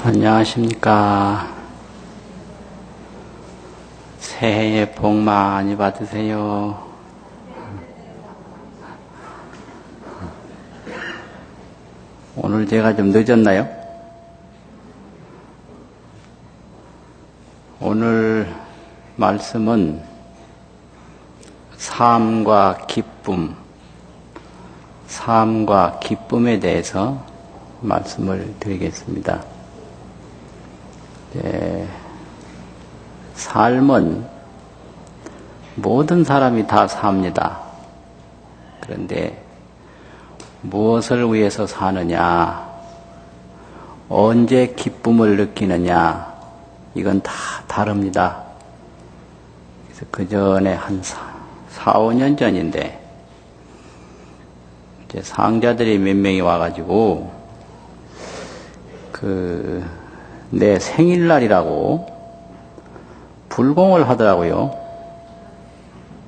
안녕하십니까. 새해 복 많이 받으세요. 오늘 제가 좀 늦었나요? 오늘 말씀은 삶과 기쁨에 대해서 말씀을 드리겠습니다. 삶은 모든 사람이 다 삽니다. 그런데 무엇을 위해서 사느냐, 언제 기쁨을 느끼느냐, 이건 다 다릅니다. 그래서 그 전에 한 4, 5년 전인데, 이제 상자들이 몇 명이 와가지고, 내 생일날이라고 불공을 하더라고요.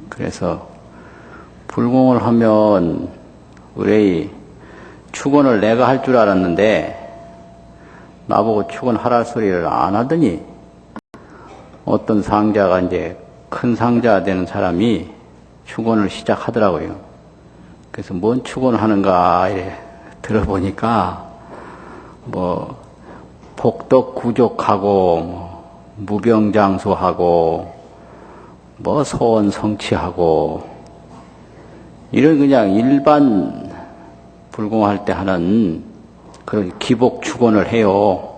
그래서 불공을 하면 의뢰이 축원을 내가 할 줄 알았는데 나보고 축원하라는 소리를 안 하더니 어떤 상자가 이제 큰 상자 되는 사람이 축원을 시작하더라고요. 그래서 뭔 축원을 하는가 이래 들어보니까 복덕 구족하고 무병장수하고 소원 성취하고 이런 그냥 일반 불공할 때 하는 그런 기복 축원을 해요.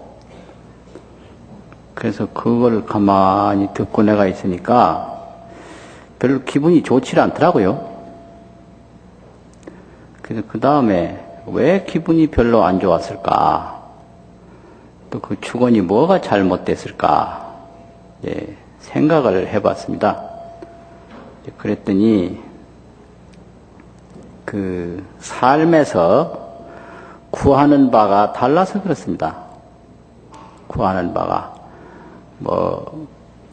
그래서 그걸 가만히 듣고 내가 있으니까 별로 기분이 좋지 않더라고요. 그래서 그 다음에 왜 기분이 별로 안 좋았을까? 또 그 축원이 뭐가 잘못됐을까? 생각을 해봤습니다. 그랬더니 그 삶에서 구하는 바가 달라서 그렇습니다. 구하는 바가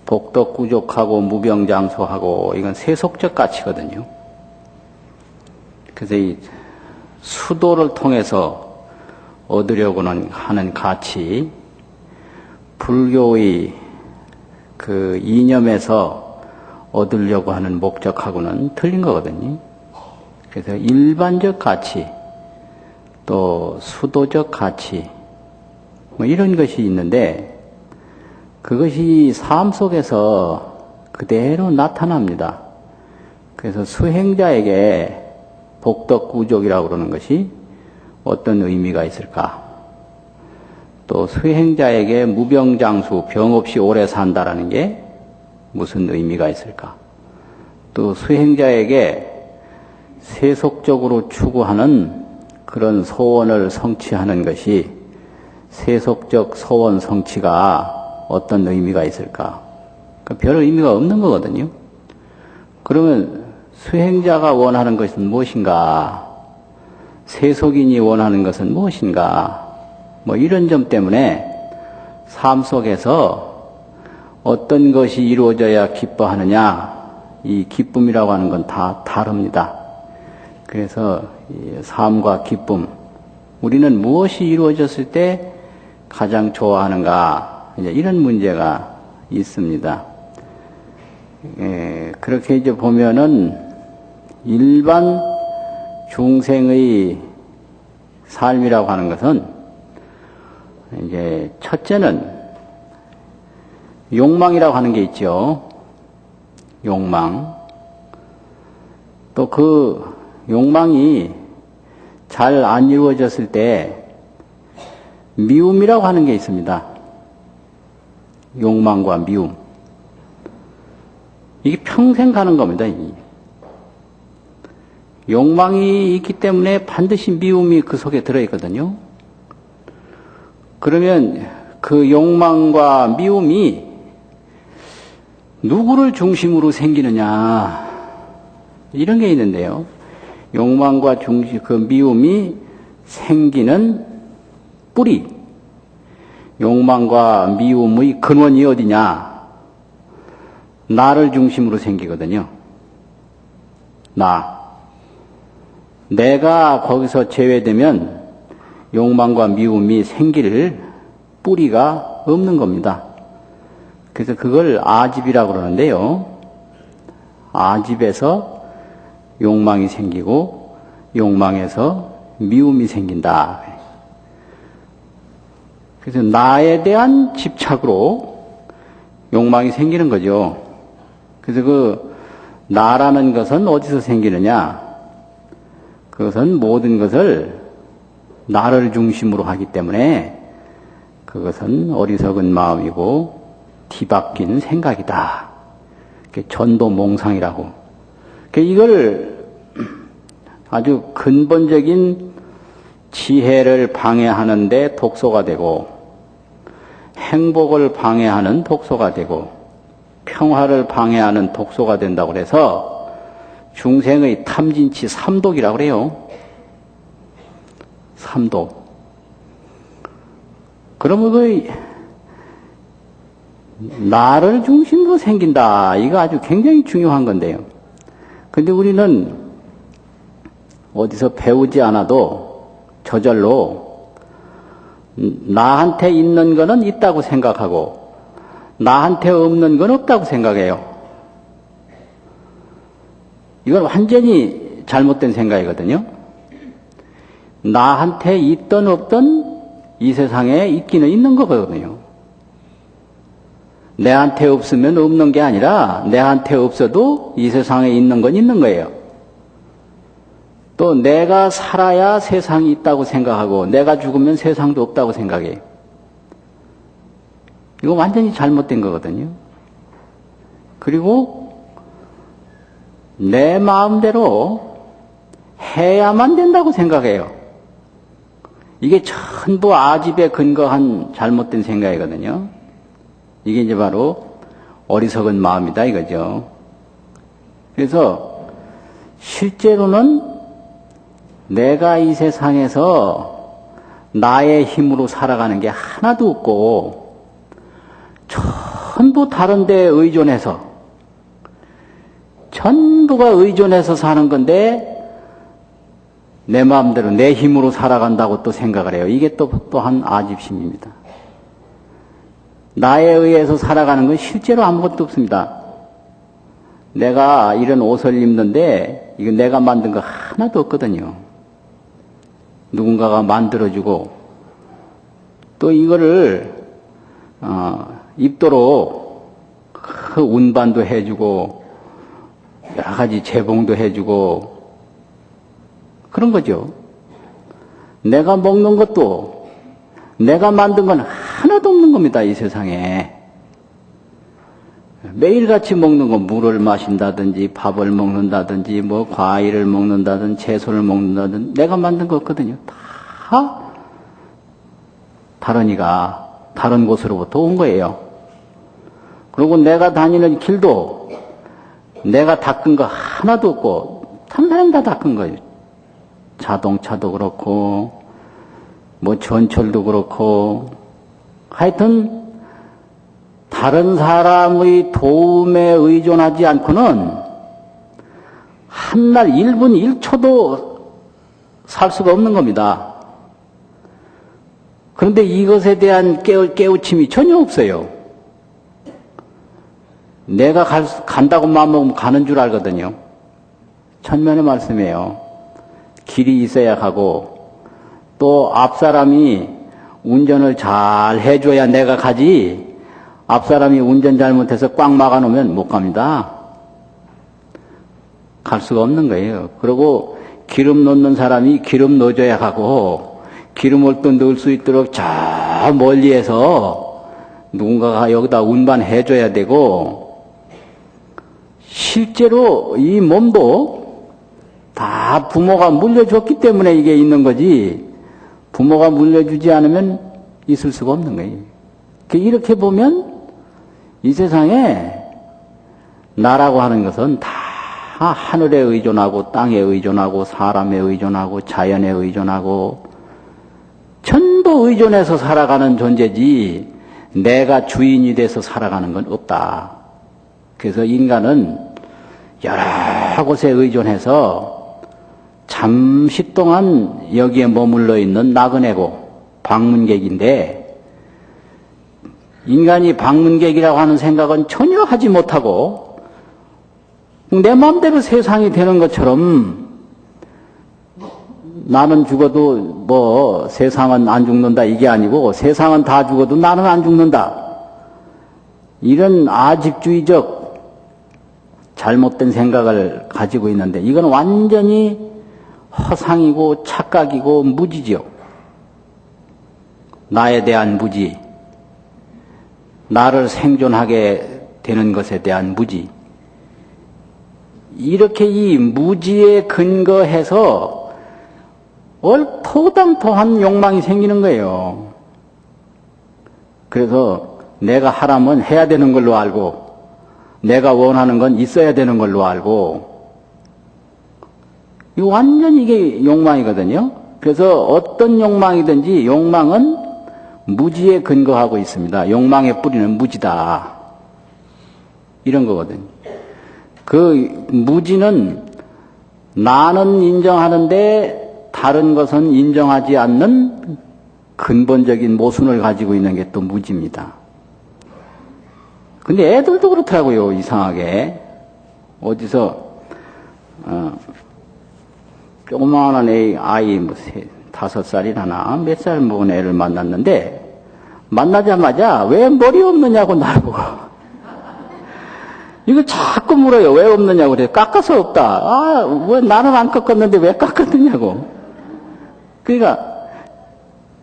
복덕구족하고 무병장수하고 이건 세속적 가치거든요. 그래서 이 수도를 통해서 얻으려고는 하는 가치, 불교의 그 이념에서 얻으려고 하는 목적하고는 틀린 거거든요. 그래서 일반적 가치, 또 수도적 가치, 이런 것이 있는데, 그것이 삶 속에서 그대로 나타납니다. 그래서 수행자에게 복덕구족이라고 그러는 것이 어떤 의미가 있을까? 또 수행자에게 무병장수, 병 없이 오래 산다라는 게 무슨 의미가 있을까? 또 수행자에게 세속적으로 추구하는 그런 소원을 성취하는 것이 세속적 소원 성취가 어떤 의미가 있을까? 그러니까 별 의미가 없는 거거든요. 그러면 수행자가 원하는 것은 무엇인가? 세속인이 원하는 것은 무엇인가? 이런 점 때문에 삶 속에서 어떤 것이 이루어져야 기뻐하느냐? 이 기쁨이라고 하는 건 다 다릅니다. 그래서 이 삶과 기쁨, 우리는 무엇이 이루어졌을 때 가장 좋아하는가? 이런 문제가 있습니다. 그렇게 이제 보면은 일반 중생의 삶이라고 하는 것은 이제 첫째는 욕망이라고 하는 게 있죠. 욕망. 또 그 욕망이 잘 안 이루어졌을 때 미움이라고 하는 게 있습니다. 욕망과 미움. 이게 평생 가는 겁니다. 욕망이 있기 때문에 반드시 미움이 그 속에 들어있거든요. 그러면 그 욕망과 미움이 누구를 중심으로 생기느냐, 이런 게 있는데요. 욕망과 그 미움이 생기는 뿌리, 욕망과 미움의 근원이 어디냐? 나를 중심으로 생기거든요. 내가 거기서 제외되면 욕망과 미움이 생길 뿌리가 없는 겁니다. 그래서 그걸 아집이라고 그러는데요. 아집에서 욕망이 생기고 욕망에서 미움이 생긴다. 그래서 나에 대한 집착으로 욕망이 생기는 거죠. 그래서 그 나라는 것은 어디서 생기느냐? 그것은 모든 것을 나를 중심으로 하기 때문에 그것은 어리석은 마음이고 뒤바뀐 생각이다. 전도몽상이라고. 이걸 아주 근본적인 지혜를 방해하는데 독소가 되고 행복을 방해하는 독소가 되고 평화를 방해하는 독소가 된다고 해서 중생의 탐진치 삼독이라고 그래요. 삼독. 그러면 그 나를 중심으로 생긴다. 이거 아주 굉장히 중요한 건데요. 근데 우리는 어디서 배우지 않아도 저절로 나한테 있는 거는 있다고 생각하고 나한테 없는 건 없다고 생각해요. 이건 완전히 잘못된 생각이거든요. 나한테 있든 없든 이 세상에 있기는 있는 거거든요. 내한테 없으면 없는 게 아니라 내한테 없어도 이 세상에 있는 건 있는 거예요. 또 내가 살아야 세상이 있다고 생각하고 내가 죽으면 세상도 없다고 생각해요. 이거 완전히 잘못된 거거든요. 그리고 내 마음대로 해야만 된다고 생각해요. 이게 전부 아집에 근거한 잘못된 생각이거든요. 이게 이제 바로 어리석은 마음이다 이거죠. 그래서 실제로는 내가 이 세상에서 나의 힘으로 살아가는 게 하나도 없고 전부 다른 데에 의존해서 전부가 의존해서 사는 건데 내 마음대로 내 힘으로 살아간다고 또 생각을 해요. 이게 또한 아집심입니다. 나에 의해서 살아가는 건 실제로 아무것도 없습니다. 내가 이런 옷을 입는데 이거 내가 만든 거 하나도 없거든요. 누군가가 만들어주고 또 이거를 입도록 그 운반도 해주고 여러 가지 제봉도 해주고 그런 거죠. 내가 먹는 것도 내가 만든 건 하나도 없는 겁니다. 이 세상에. 매일같이 먹는 거 물을 마신다든지 밥을 먹는다든지 뭐 과일을 먹는다든지 채소를 먹는다든지 내가 만든 거 없거든요. 다 다른 이가 다른 곳으로부터 온 거예요. 그리고 내가 다니는 길도 내가 닦은 거 하나도 없고 다른 사람 다 닦은 거예요. 자동차도 그렇고 뭐 전철도 그렇고 하여튼 다른 사람의 도움에 의존하지 않고는 한날 1분 1초도 살 수가 없는 겁니다. 그런데 이것에 대한 깨우침이 전혀 없어요. 내가 간다고 마음먹으면 가는 줄 알거든요. 천면의 말씀이에요. 길이 있어야 가고 또 앞사람이 운전을 잘 해줘야 내가 가지 앞사람이 운전 잘못해서 꽉 막아놓으면 못 갑니다. 갈 수가 없는 거예요. 그리고 기름 넣는 사람이 기름 넣어줘야 가고 기름을 또 넣을 수 있도록 저 멀리에서 누군가가 여기다 운반해줘야 되고 실제로 이 몸도 다 부모가 물려줬기 때문에 이게 있는 거지 부모가 물려주지 않으면 있을 수가 없는 거예요. 이렇게 보면 이 세상에 나라고 하는 것은 다 하늘에 의존하고 땅에 의존하고 사람에 의존하고 자연에 의존하고 전부 의존해서 살아가는 존재지 내가 주인이 돼서 살아가는 건 없다. 그래서 인간은 여러 곳에 의존해서 잠시 동안 여기에 머물러 있는 나그네고 방문객인데 인간이 방문객이라고 하는 생각은 전혀 하지 못하고 내 마음대로 세상이 되는 것처럼 나는 죽어도 뭐 세상은 안 죽는다 이게 아니고 세상은 다 죽어도 나는 안 죽는다. 이런 아집주의적 잘못된 생각을 가지고 있는데 이건 완전히 허상이고 착각이고 무지죠. 나에 대한 무지, 나를 생존하게 되는 것에 대한 무지. 이렇게 이 무지에 근거해서 얼토당토한 욕망이 생기는 거예요. 그래서 내가 하라면 해야 되는 걸로 알고 내가 원하는 건 있어야 되는 걸로 알고 이거 완전히 이게 욕망이거든요. 그래서 어떤 욕망이든지 욕망은 무지에 근거하고 있습니다. 욕망의 뿌리는 무지다. 이런 거거든요. 그 무지는 나는 인정하는데 다른 것은 인정하지 않는 근본적인 모순을 가지고 있는 게 또 무지입니다. 근데 애들도 그렇더라고요. 이상하게. 어디서 조그마한 아이 뭐 5살이나 몇 살 먹은 애를 만났는데 만나자마자 왜 머리 없느냐고 나보고 이거 자꾸 물어요. 왜 없느냐고 그래요. 깎아서 없다. 아, 왜 나는 안 깎았는데 왜 깎았느냐고. 그러니까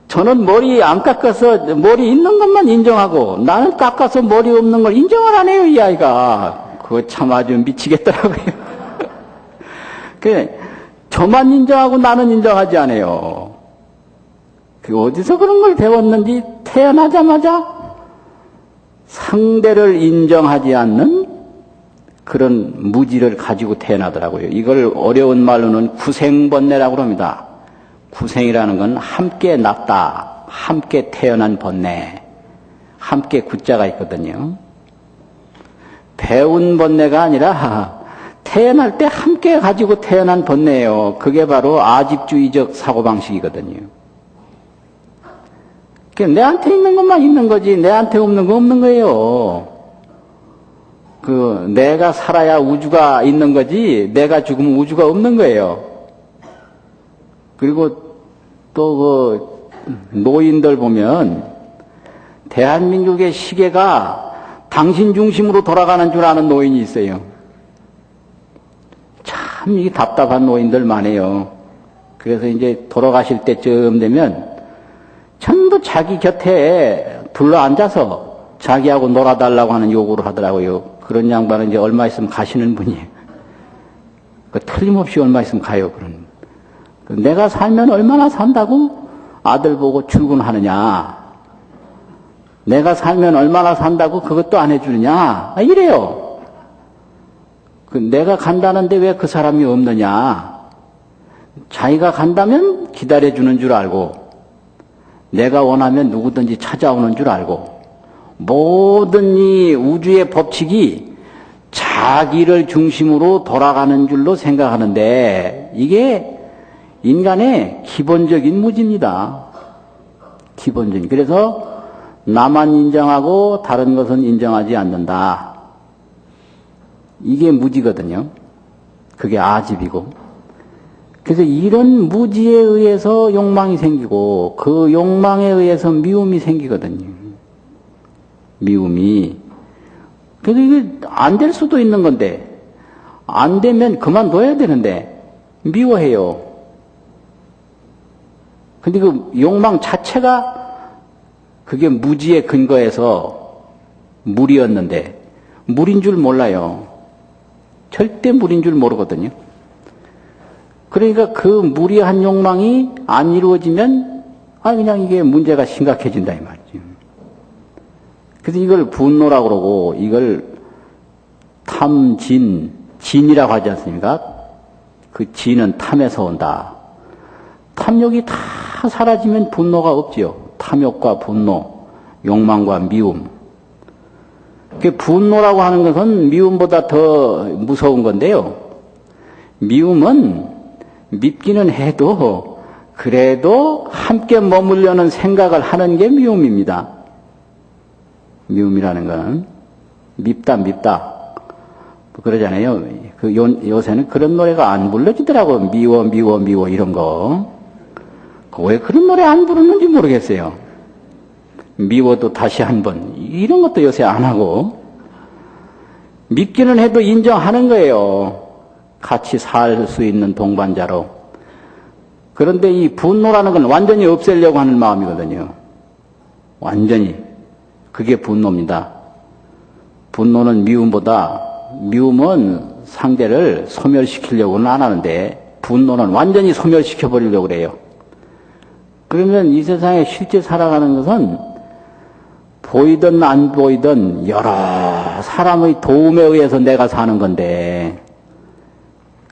저는 머리 안 깎아서 머리 있는 것만 인정하고 나는 깎아서 머리 없는 걸 인정을 안 해요. 이 아이가. 그거 참 아주 미치겠더라고요. 그 저만 인정하고 나는 인정하지 않아요. 그 어디서 그런 걸 배웠는지 태어나자마자 상대를 인정하지 않는 그런 무지를 가지고 태어나더라고요. 이걸 어려운 말로는 구생번뇌라고 합니다. 구생이라는 건 함께 났다, 함께 태어난 번뇌, 함께 구자가 있거든요. 배운 번뇌가 아니라 태어날 때 함께 가지고 태어난 번뇌예요. 그게 바로 아집주의적 사고방식이거든요. 내한테 있는 것만 있는 거지 내한테 없는 거 없는 거예요. 내가 살아야 우주가 있는 거지 내가 죽으면 우주가 없는 거예요. 그리고 또 노인들 보면 대한민국의 시계가 당신 중심으로 돌아가는 줄 아는 노인이 있어요. 참 이게 답답한 노인들 많아요. 그래서 이제 돌아가실 때쯤 되면 전부 자기 곁에 둘러앉아서 자기하고 놀아달라고 하는 요구를 하더라고요. 그런 양반은 이제 얼마 있으면 가시는 분이에요. 틀림없이 얼마 있으면 가요. 내가 살면 얼마나 산다고 아들 보고 출근하느냐. 내가 살면 얼마나 산다고 그것도 안 해주느냐. 이래요. 내가 간다는데 왜 그 사람이 없느냐. 자기가 간다면 기다려주는 줄 알고 내가 원하면 누구든지 찾아오는 줄 알고 모든 이 우주의 법칙이 자기를 중심으로 돌아가는 줄로 생각하는데 이게 인간의 기본적인 무지입니다. 기본적인. 그래서 나만 인정하고 다른 것은 인정하지 않는다. 이게 무지거든요. 그게 아집이고. 그래서 이런 무지에 의해서 욕망이 생기고 그 욕망에 의해서 미움이 생기거든요. 미움이. 그래서 이게 안 될 수도 있는 건데 안 되면 그만둬야 되는데 미워해요. 근데 그 욕망 자체가 그게 무지에 근거해서 물이었는데 물인 줄 몰라요. 절대 물인 줄 모르거든요. 그러니까 그 무리한 욕망이 안 이루어지면 그냥 이게 문제가 심각해진다 이 말이죠. 그래서 이걸 분노라고 그러고 이걸 진이라고 하지 않습니까? 그 진은 탐에서 온다. 탐욕이 다 사라지면 분노가 없지요. 탐욕과 분노, 욕망과 미움. 그 분노라고 하는 것은 미움보다 더 무서운 건데요. 미움은 밉기는 해도 그래도 함께 머물려는 생각을 하는 게 미움입니다. 미움이라는 건 밉다 그러잖아요. 요새는 그런 노래가 안 불러지더라고. 미워 이런 거. 왜 그런 노래 안 부르는지 모르겠어요. 미워도 다시 한번 이런 것도 요새 안 하고 밉기는 해도 인정하는 거예요. 같이 살 수 있는 동반자로. 그런데 이 분노라는 건 완전히 없애려고 하는 마음이거든요. 완전히. 그게 분노입니다. 분노는 미움은 상대를 소멸시키려고는 안 하는데 분노는 완전히 소멸시켜버리려고 그래요. 그러면 이 세상에 실제 살아가는 것은 보이든 안 보이든 여러 사람의 도움에 의해서 내가 사는 건데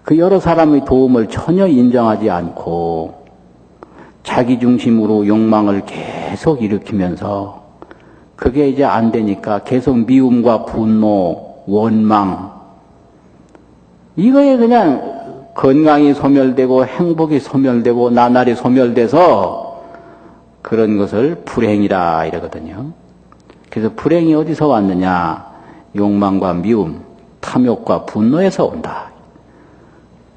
그 여러 사람의 도움을 전혀 인정하지 않고 자기 중심으로 욕망을 계속 일으키면서 그게 이제 안 되니까 계속 미움과 분노, 원망 이거에 그냥 건강이 소멸되고 행복이 소멸되고 나날이 소멸돼서 그런 것을 불행이라 이러거든요. 그래서 불행이 어디서 왔느냐? 욕망과 미움, 탐욕과 분노에서 온다.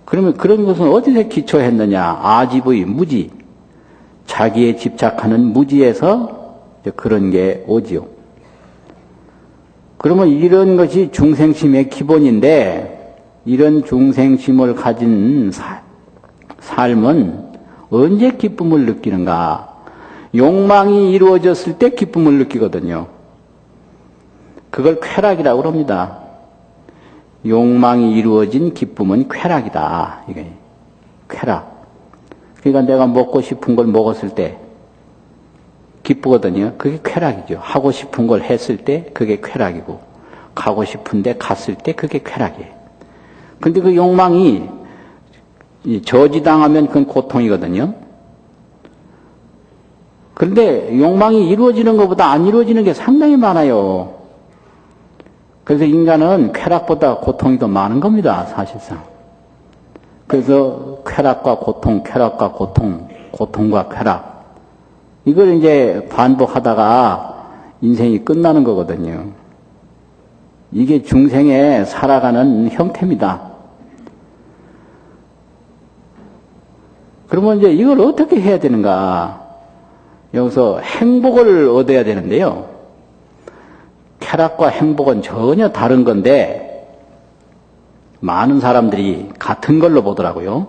그러면 그런 것은 어디서 기초했느냐? 아집의 무지, 자기에 집착하는 무지에서 그런 게 오지요. 그러면 이런 것이 중생심의 기본인데 이런 중생심을 가진 삶은 언제 기쁨을 느끼는가? 욕망이 이루어졌을 때 기쁨을 느끼거든요. 그걸 쾌락이라고 합니다. 욕망이 이루어진 기쁨은 쾌락이다. 이게 쾌락. 그러니까 내가 먹고 싶은 걸 먹었을 때 기쁘거든요. 그게 쾌락이죠. 하고 싶은 걸 했을 때 그게 쾌락이고 가고 싶은데 갔을 때 그게 쾌락이에요. 근데 그 욕망이 저지당하면 그건 고통이거든요. 그런데 욕망이 이루어지는 것보다 안 이루어지는 게 상당히 많아요. 그래서 인간은 쾌락보다 고통이 더 많은 겁니다, 사실상. 그래서 쾌락과 고통, 고통과 쾌락. 이걸 이제 반복하다가 인생이 끝나는 거거든요. 이게 중생의 살아가는 형태입니다. 그러면 이제 이걸 어떻게 해야 되는가? 여기서 행복을 얻어야 되는데요. 쾌락과 행복은 전혀 다른 건데 많은 사람들이 같은 걸로 보더라고요.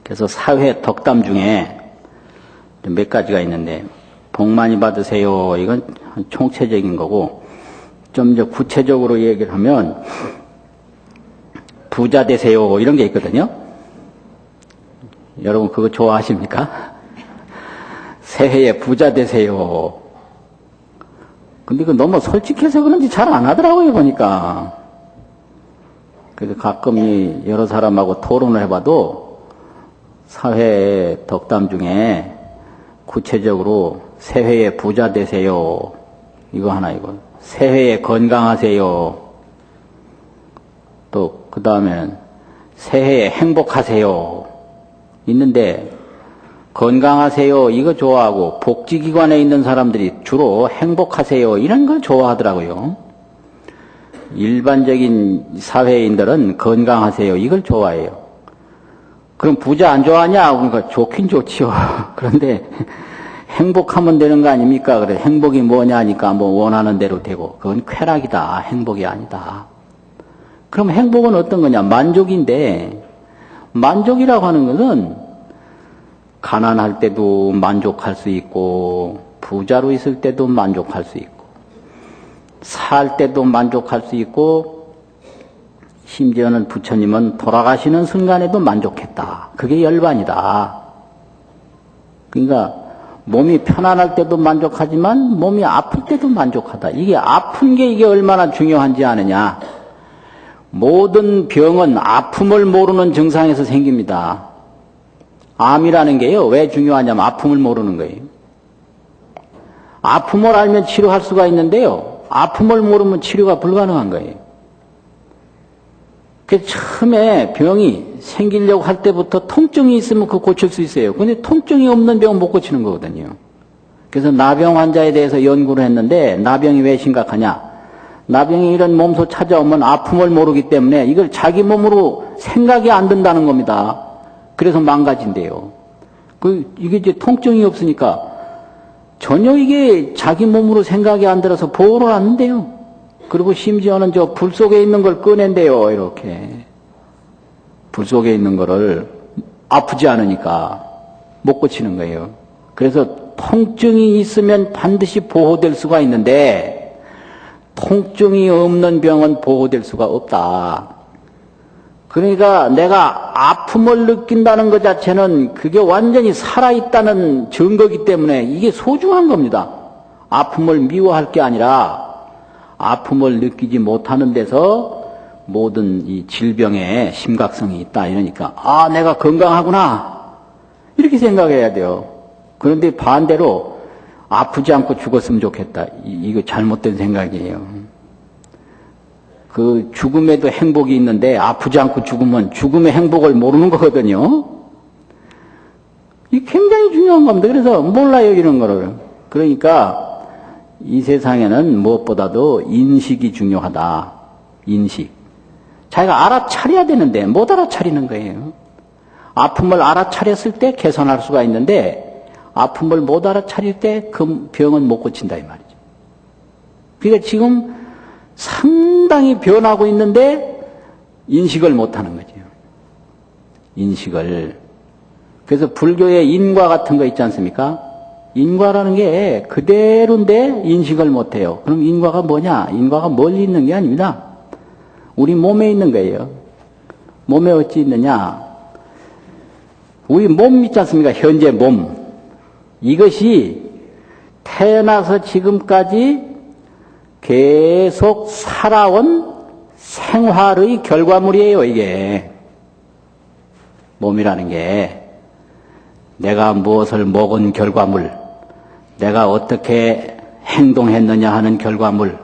그래서 사회 덕담 중에 몇 가지가 있는데 복 많이 받으세요. 이건 총체적인 거고 좀 더 구체적으로 얘기를 하면 부자 되세요. 이런 게 있거든요. 여러분 그거 좋아하십니까? 새해에 부자 되세요. 근데 그 너무 솔직해서 그런지 잘 안 하더라고요, 보니까. 그래서 가끔 여러 사람하고 토론을 해봐도 사회 덕담 중에 구체적으로 새해에 부자 되세요. 이거 하나, 이거. 새해에 건강하세요. 또, 그 다음에는 새해에 행복하세요. 있는데, 건강하세요. 이거 좋아하고, 복지기관에 있는 사람들이 주로 행복하세요. 이런 걸 좋아하더라고요. 일반적인 사회인들은 건강하세요. 이걸 좋아해요. 그럼 부자 안 좋아하냐? 그러니까 좋긴 좋지요. 그런데 행복하면 되는 거 아닙니까? 그래 행복이 뭐냐 하니까 뭐 원하는 대로 되고 그건 쾌락이다. 행복이 아니다. 그럼 행복은 어떤 거냐? 만족인데 만족이라고 하는 것은 가난할 때도 만족할 수 있고 부자로 있을 때도 만족할 수 있고 살 때도 만족할 수 있고 심지어는 부처님은 돌아가시는 순간에도 만족했다. 그게 열반이다. 그러니까 몸이 편안할 때도 만족하지만 몸이 아플 때도 만족하다. 이게 아픈 게 이게 얼마나 중요한지 아느냐. 모든 병은 아픔을 모르는 증상에서 생깁니다. 암이라는 게요. 왜 중요하냐면 아픔을 모르는 거예요. 아픔을 알면 치료할 수가 있는데요. 아픔을 모르면 치료가 불가능한 거예요. 그 처음에 병이 생기려고 할 때부터 통증이 있으면 그거 고칠 수 있어요. 근데 통증이 없는 병은 못 고치는 거거든요. 그래서 나병 환자에 대해서 연구를 했는데 나병이 왜 심각하냐? 나병이 이런 몸소 찾아오면 아픔을 모르기 때문에 이걸 자기 몸으로 생각이 안 든다는 겁니다. 그래서 망가진대요. 이게 이제 통증이 없으니까 전혀 이게 자기 몸으로 생각이 안 들어서 보호를 하는데요. 그리고 심지어는 저 불 속에 있는 걸 꺼낸대요. 이렇게. 불 속에 있는 거를 아프지 않으니까 못 고치는 거예요. 그래서 통증이 있으면 반드시 보호될 수가 있는데 통증이 없는 병은 보호될 수가 없다. 그러니까 내가 아픔을 느낀다는 것 자체는 그게 완전히 살아있다는 증거이기 때문에 이게 소중한 겁니다. 아픔을 미워할 게 아니라 아픔을 느끼지 못하는 데서 모든 이 질병의 심각성이 있다. 이러니까 아, 내가 건강하구나 이렇게 생각해야 돼요. 그런데 반대로 아프지 않고 죽었으면 좋겠다. 이거 잘못된 생각이에요. 그 죽음에도 행복이 있는데 아프지 않고 죽으면 죽음의 행복을 모르는 거거든요. 이게 굉장히 중요한 겁니다. 그래서 몰라요, 이런 거를. 그러니까 이 세상에는 무엇보다도 인식이 중요하다. 인식. 자기가 알아차려야 되는데 못 알아차리는 거예요. 아픔을 알아차렸을 때 개선할 수가 있는데 아픔을 못 알아차릴 때 그 병은 못 고친다 이 말이죠. 그러니까 지금 상당히 변하고 있는데 인식을 못하는 거죠. 인식을. 그래서 불교의 인과 같은 거 있지 않습니까? 인과라는 게 그대로인데 인식을 못해요. 그럼 인과가 뭐냐? 인과가 멀리 있는 게 아닙니다. 우리 몸에 있는 거예요. 몸에 어찌 있느냐? 우리 몸 있지 않습니까? 현재 몸. 이것이 태어나서 지금까지 계속 살아온 생활의 결과물이에요, 이게. 몸이라는 게. 내가 무엇을 먹은 결과물, 내가 어떻게 행동했느냐 하는 결과물,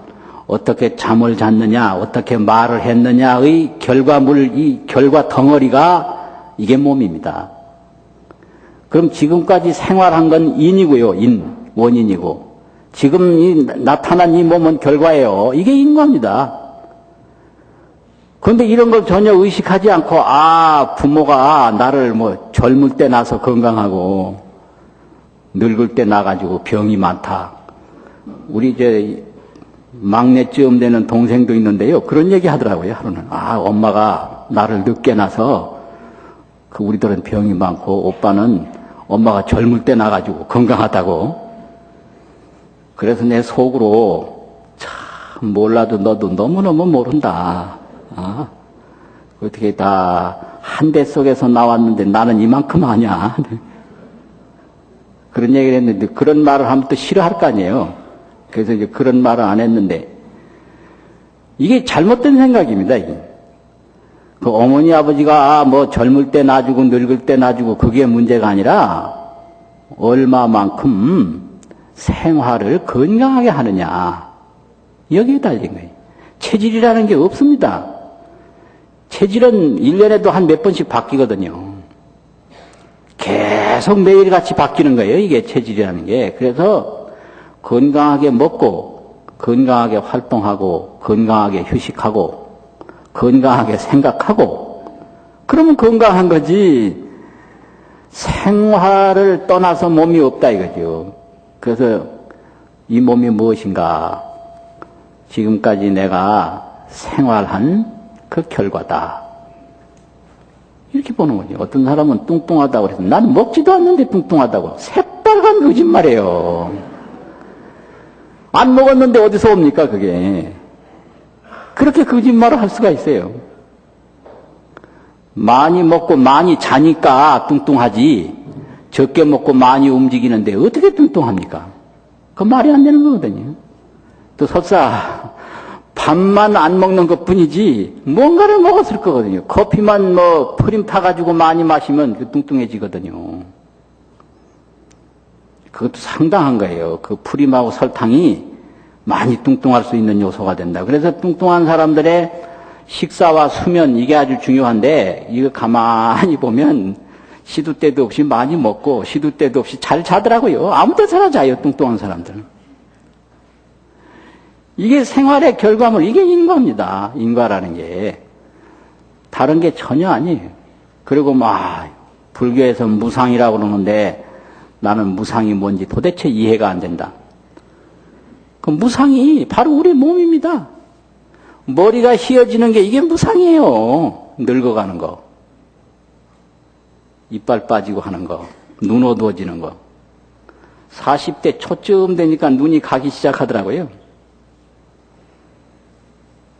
어떻게 잠을 잤느냐, 어떻게 말을 했느냐의 결과물, 이 결과 덩어리가 이게 몸입니다. 그럼 지금까지 생활한 건 인이고요, 원인이고. 지금 나타난 이 몸은 결과예요. 이게 인과입니다. 그런데 이런 걸 전혀 의식하지 않고, 아, 부모가 나를 젊을 때 나서 건강하고, 늙을 때 나가지고 병이 많다. 우리 이제 막내쯤 되는 동생도 있는데요. 그런 얘기 하더라고요, 하루는. 아, 엄마가 나를 늦게 나서, 우리들은 병이 많고, 오빠는 엄마가 젊을 때 나가지고 건강하다고. 그래서 내 속으로 참 몰라도 너도 너무너무 모른다. 어떻게 다 한 대 속에서 나왔는데 나는 이만큼 하냐. 그런 얘기를 했는데 그런 말을 하면 또 싫어할 거 아니에요. 그래서 이제 그런 말을 안 했는데 이게 잘못된 생각입니다. 이게. 그 어머니 아버지가 젊을 때 놔주고 늙을 때 놔주고 그게 문제가 아니라 얼마만큼 생활을 건강하게 하느냐. 여기에 달린 거예요. 체질이라는 게 없습니다. 체질은 1년에도 한 몇 번씩 바뀌거든요. 계속 매일같이 바뀌는 거예요. 이게 체질이라는 게. 그래서 건강하게 먹고 건강하게 활동하고 건강하게 휴식하고 건강하게 생각하고 그러면 건강한 거지 생활을 떠나서 몸이 없다 이거죠. 그래서 이 몸이 무엇인가? 지금까지 내가 생활한 그 결과다. 이렇게 보는 거죠. 어떤 사람은 뚱뚱하다고 그래서 나는 먹지도 않는데 뚱뚱하다고. 새빨간 거짓말이에요. 안 먹었는데 어디서 옵니까 그게. 그렇게 거짓말을 할 수가 있어요. 많이 먹고 많이 자니까 뚱뚱하지. 적게 먹고 많이 움직이는데 어떻게 뚱뚱합니까? 그 말이 안 되는 거거든요. 또 설사 밥만 안 먹는 것뿐이지 뭔가를 먹었을 거거든요. 커피만 프림 타가지고 많이 마시면 뚱뚱해지거든요. 그것도 상당한 거예요. 그 프림하고 설탕이 많이 뚱뚱할 수 있는 요소가 된다. 그래서 뚱뚱한 사람들의 식사와 수면 이게 아주 중요한데 이거 가만히 보면 시도 때도 없이 많이 먹고 시도 때도 없이 잘 자더라고요. 아무 데서나 자요, 뚱뚱한 사람들은. 이게 생활의 결과물, 이게 인과입니다. 인과라는 게. 다른 게 전혀 아니에요. 그리고 불교에서 무상이라고 그러는데 나는 무상이 뭔지 도대체 이해가 안 된다. 그 무상이 바로 우리 몸입니다. 머리가 휘어지는 게 이게 무상이에요. 늙어가는 거. 이빨 빠지고 하는 거. 눈 어두워지는 거. 40대 초쯤 되니까 눈이 가기 시작하더라고요.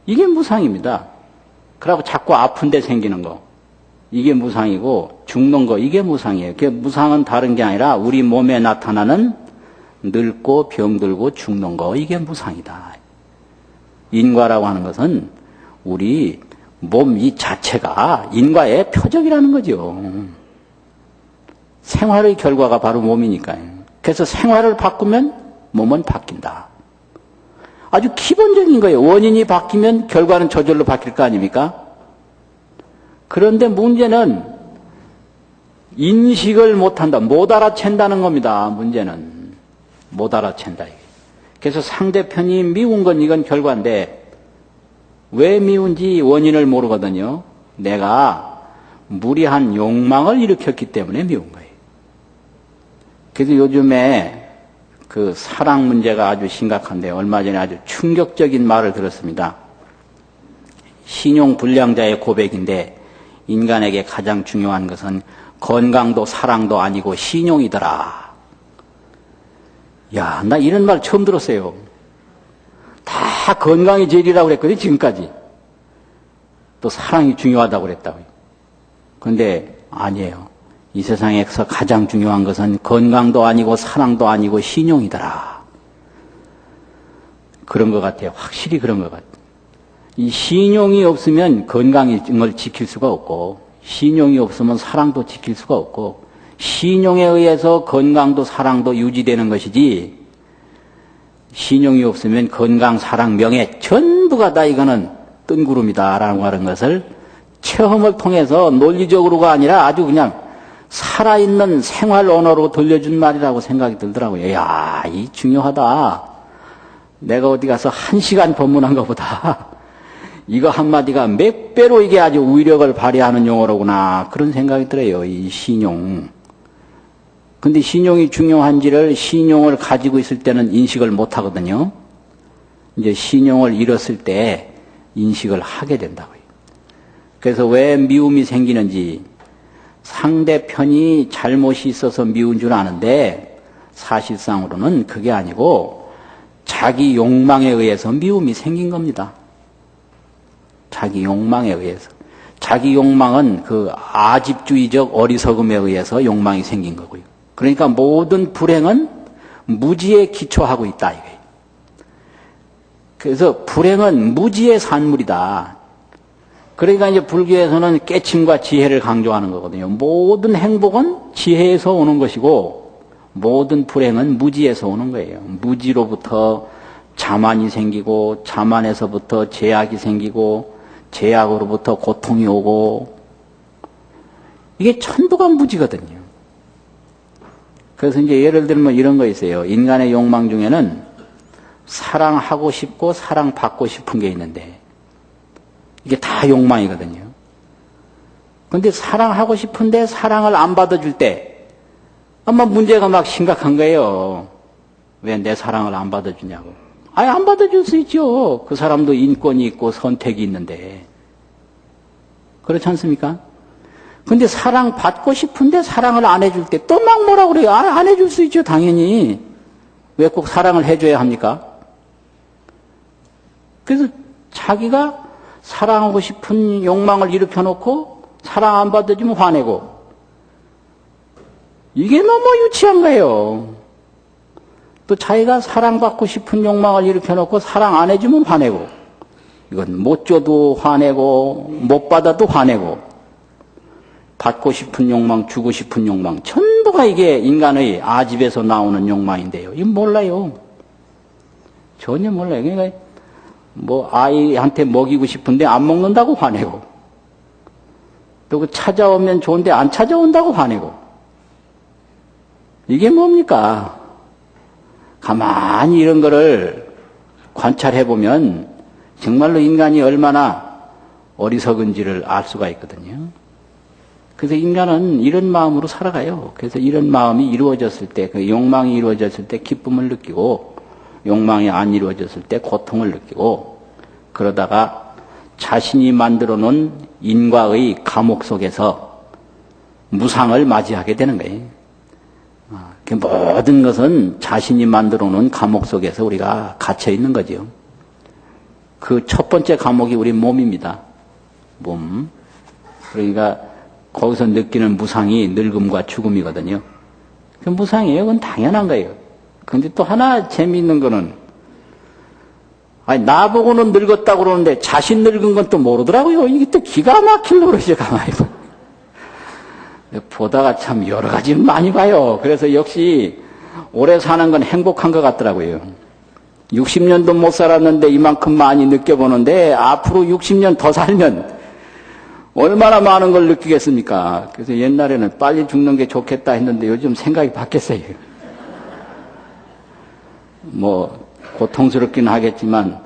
이게 무상입니다. 그러고 자꾸 아픈 데 생기는 거. 이게 무상이고 죽는 거 이게 무상이에요. 그 무상은 다른 게 아니라 우리 몸에 나타나는 늙고 병들고 죽는 거 이게 무상이다. 인과라고 하는 것은 우리 몸 이 자체가 인과의 표적이라는 거죠. 생활의 결과가 바로 몸이니까요. 그래서 생활을 바꾸면 몸은 바뀐다. 아주 기본적인 거예요. 원인이 바뀌면 결과는 저절로 바뀔 거 아닙니까? 그런데 문제는 인식을 못한다. 못 알아챈다는 겁니다. 문제는. 못 알아챈다. 그래서 상대편이 미운 건 이건 결과인데 왜 미운지 원인을 모르거든요. 내가 무리한 욕망을 일으켰기 때문에 미운 거예요. 그래서 요즘에 그 사랑 문제가 아주 심각한데 얼마 전에 아주 충격적인 말을 들었습니다. 신용불량자의 고백인데 인간에게 가장 중요한 것은 건강도 사랑도 아니고 신용이더라. 야, 나 이런 말 처음 들었어요. 다 건강이 제일이라고 그랬거든요, 지금까지. 또 사랑이 중요하다고 그랬다고요. 그런데 아니에요. 이 세상에서 가장 중요한 것은 건강도 아니고 사랑도 아니고 신용이더라. 그런 것 같아요. 확실히 그런 것 같아요. 이 신용이 없으면 건강을 지킬 수가 없고 신용이 없으면 사랑도 지킬 수가 없고 신용에 의해서 건강도 사랑도 유지되는 것이지 신용이 없으면 건강, 사랑, 명예 전부가 다 이거는 뜬구름이다라고 하는 것을 체험을 통해서 논리적으로가 아니라 아주 그냥 살아있는 생활 언어로 들려준 말이라고 생각이 들더라고요. 야, 이 중요하다. 내가 어디 가서 1시간 법문한 것보다 이거 한마디가 몇 배로 이게 아주 위력을 발휘하는 용어로구나. 그런 생각이 들어요. 이 신용. 근데 신용이 중요한지를 신용을 가지고 있을 때는 인식을 못 하거든요. 이제 신용을 잃었을 때 인식을 하게 된다고요. 그래서 왜 미움이 생기는지 상대편이 잘못이 있어서 미운 줄 아는데 사실상으로는 그게 아니고 자기 욕망에 의해서 미움이 생긴 겁니다. 자기 욕망에 의해서. 자기 욕망은 그 아집주의적 어리석음에 의해서 욕망이 생긴 거고요. 그러니까 모든 불행은 무지에 기초하고 있다 이거예요. 그래서 불행은 무지의 산물이다. 그러니까 이제 불교에서는 깨침과 지혜를 강조하는 거거든요. 모든 행복은 지혜에서 오는 것이고 모든 불행은 무지에서 오는 거예요. 무지로부터 자만이 생기고 자만에서부터 제약이 생기고 제약으로부터 고통이 오고 이게 전부가 무지거든요. 그래서 이제 예를 들면 이런 거 있어요. 인간의 욕망 중에는 사랑하고 싶고 사랑받고 싶은 게 있는데 이게 다 욕망이거든요. 그런데 사랑하고 싶은데 사랑을 안 받아줄 때 아마 문제가 막 심각한 거예요. 왜 내 사랑을 안 받아주냐고. 아니 안 받아줄 수 있죠. 그 사람도 인권이 있고 선택이 있는데. 그렇지 않습니까? 근데 사랑 받고 싶은데 사랑을 안 해줄 때 또 막 뭐라 그래요. 안 해줄 수 있죠. 당연히. 왜 꼭 사랑을 해줘야 합니까? 그래서 자기가 사랑하고 싶은 욕망을 일으켜놓고 사랑 안 받아주면 화내고 이게 너무 유치한 거예요. 또 자기가 사랑받고 싶은 욕망을 일으켜놓고 사랑 안 해주면 화내고 이건 못 줘도 화내고 못 받아도 화내고 받고 싶은 욕망, 주고 싶은 욕망 전부가 이게 인간의 아집에서 나오는 욕망인데요. 이건 몰라요. 전혀 몰라요. 그러니까 뭐 아이한테 먹이고 싶은데 안 먹는다고 화내고 또 그 찾아오면 좋은데 안 찾아온다고 화내고. 이게 뭡니까? 가만히 이런 거를 관찰해 보면 정말로 인간이 얼마나 어리석은지를 알 수가 있거든요. 그래서 인간은 이런 마음으로 살아가요. 그래서 이런 마음이 이루어졌을 때, 그 욕망이 이루어졌을 때 기쁨을 느끼고, 욕망이 안 이루어졌을 때 고통을 느끼고, 그러다가 자신이 만들어 놓은 인과의 감옥 속에서 무상을 맞이하게 되는 거예요. 그 모든 것은 자신이 만들어 놓은 감옥 속에서 우리가 갇혀 있는 거죠. 그 첫 번째 감옥이 우리 몸입니다. 몸. 그러니까 거기서 느끼는 무상이 늙음과 죽음이거든요. 그 무상이에요. 그건 당연한 거예요. 근데 또 하나 재미있는 거는, 아니, 나보고는 늙었다고 그러는데 자신 늙은 건 또 모르더라고요. 이게 또 기가 막힐 노릇이죠, 가만히 보면. 보다가 참 여러 가지 많이 봐요. 그래서 역시 오래 사는 건 행복한 것 같더라고요. 60년도 못 살았는데 이만큼 많이 느껴보는데 앞으로 60년 더 살면 얼마나 많은 걸 느끼겠습니까? 그래서 옛날에는 빨리 죽는 게 좋겠다 했는데 요즘 생각이 바뀌었어요. 뭐 고통스럽긴 하겠지만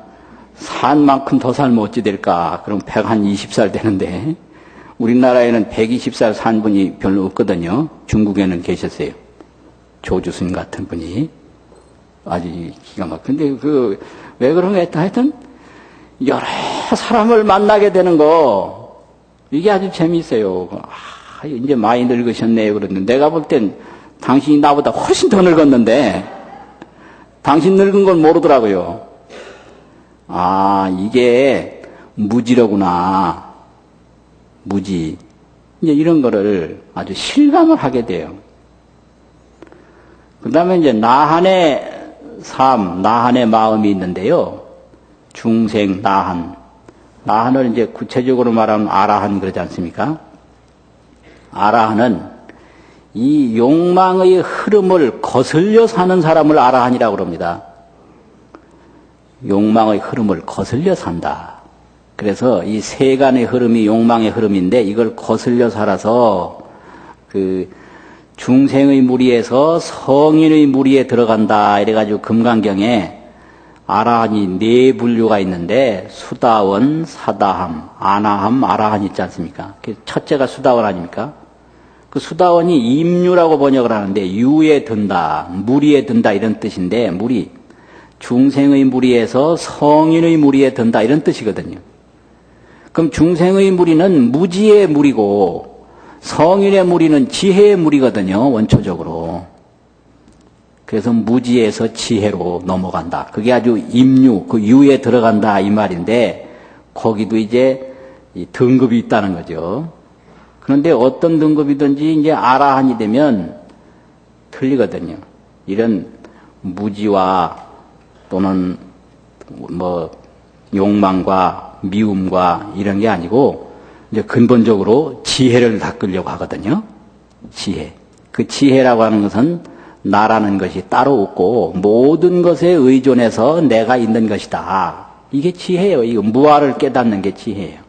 산 만큼 더 살면 어찌 될까? 그럼 120살 되는데 우리나라에는 120살 산 분이 별로 없거든요. 중국에는 계셨어요. 조주순 같은 분이. 아주 기가 막. 근데 왜 그런 거 하여튼 여러 사람을 만나게 되는 거, 이게 아주 재미있어요. 이제 많이 늙으셨네요. 그러는데 내가 볼 땐 당신이 나보다 훨씬 더 늙었는데 당신 늙은 건 모르더라고요. 이게 무지로구나. 무지. 이제 이런 거를 아주 실감을 하게 돼요. 그 다음에 이제 나한의 삶, 나한의 마음이 있는데요. 중생, 나한. 나한을 이제 구체적으로 말하면 아라한 그러지 않습니까? 아라한은 이 욕망의 흐름을 거슬려 사는 사람을 아라한이라고 그럽니다. 욕망의 흐름을 거슬려 산다. 그래서 이 세간의 흐름이 욕망의 흐름인데 이걸 거슬려 살아서 그 중생의 무리에서 성인의 무리에 들어간다. 이래가지고 금강경에 아라한이 네 분류가 있는데 수다원, 사다함, 아나함, 아라한 있지 않습니까? 첫째가 수다원 아닙니까? 그 수다원이 임유라고 번역을 하는데 유에 든다, 무리에 든다 이런 뜻인데 무리, 중생의 무리에서 성인의 무리에 든다 이런 뜻이거든요. 그럼 중생의 무리는 무지의 무리고 성인의 무리는 지혜의 무리거든요. 원초적으로. 그래서 무지에서 지혜로 넘어간다. 그게 아주 임유, 그 유에 들어간다 이 말인데 거기도 이제 등급이 있다는 거죠. 그런데 어떤 등급이든지 이제 아라한이 되면 틀리거든요. 이런 무지와 또는 뭐 욕망과 미움과 이런 게 아니고 이제 근본적으로 지혜를 닦으려고 하거든요. 지혜. 그 지혜라고 하는 것은 나라는 것이 따로 없고 모든 것에 의존해서 내가 있는 것이다. 이게 지혜예요. 이거 무아를 깨닫는 게 지혜예요.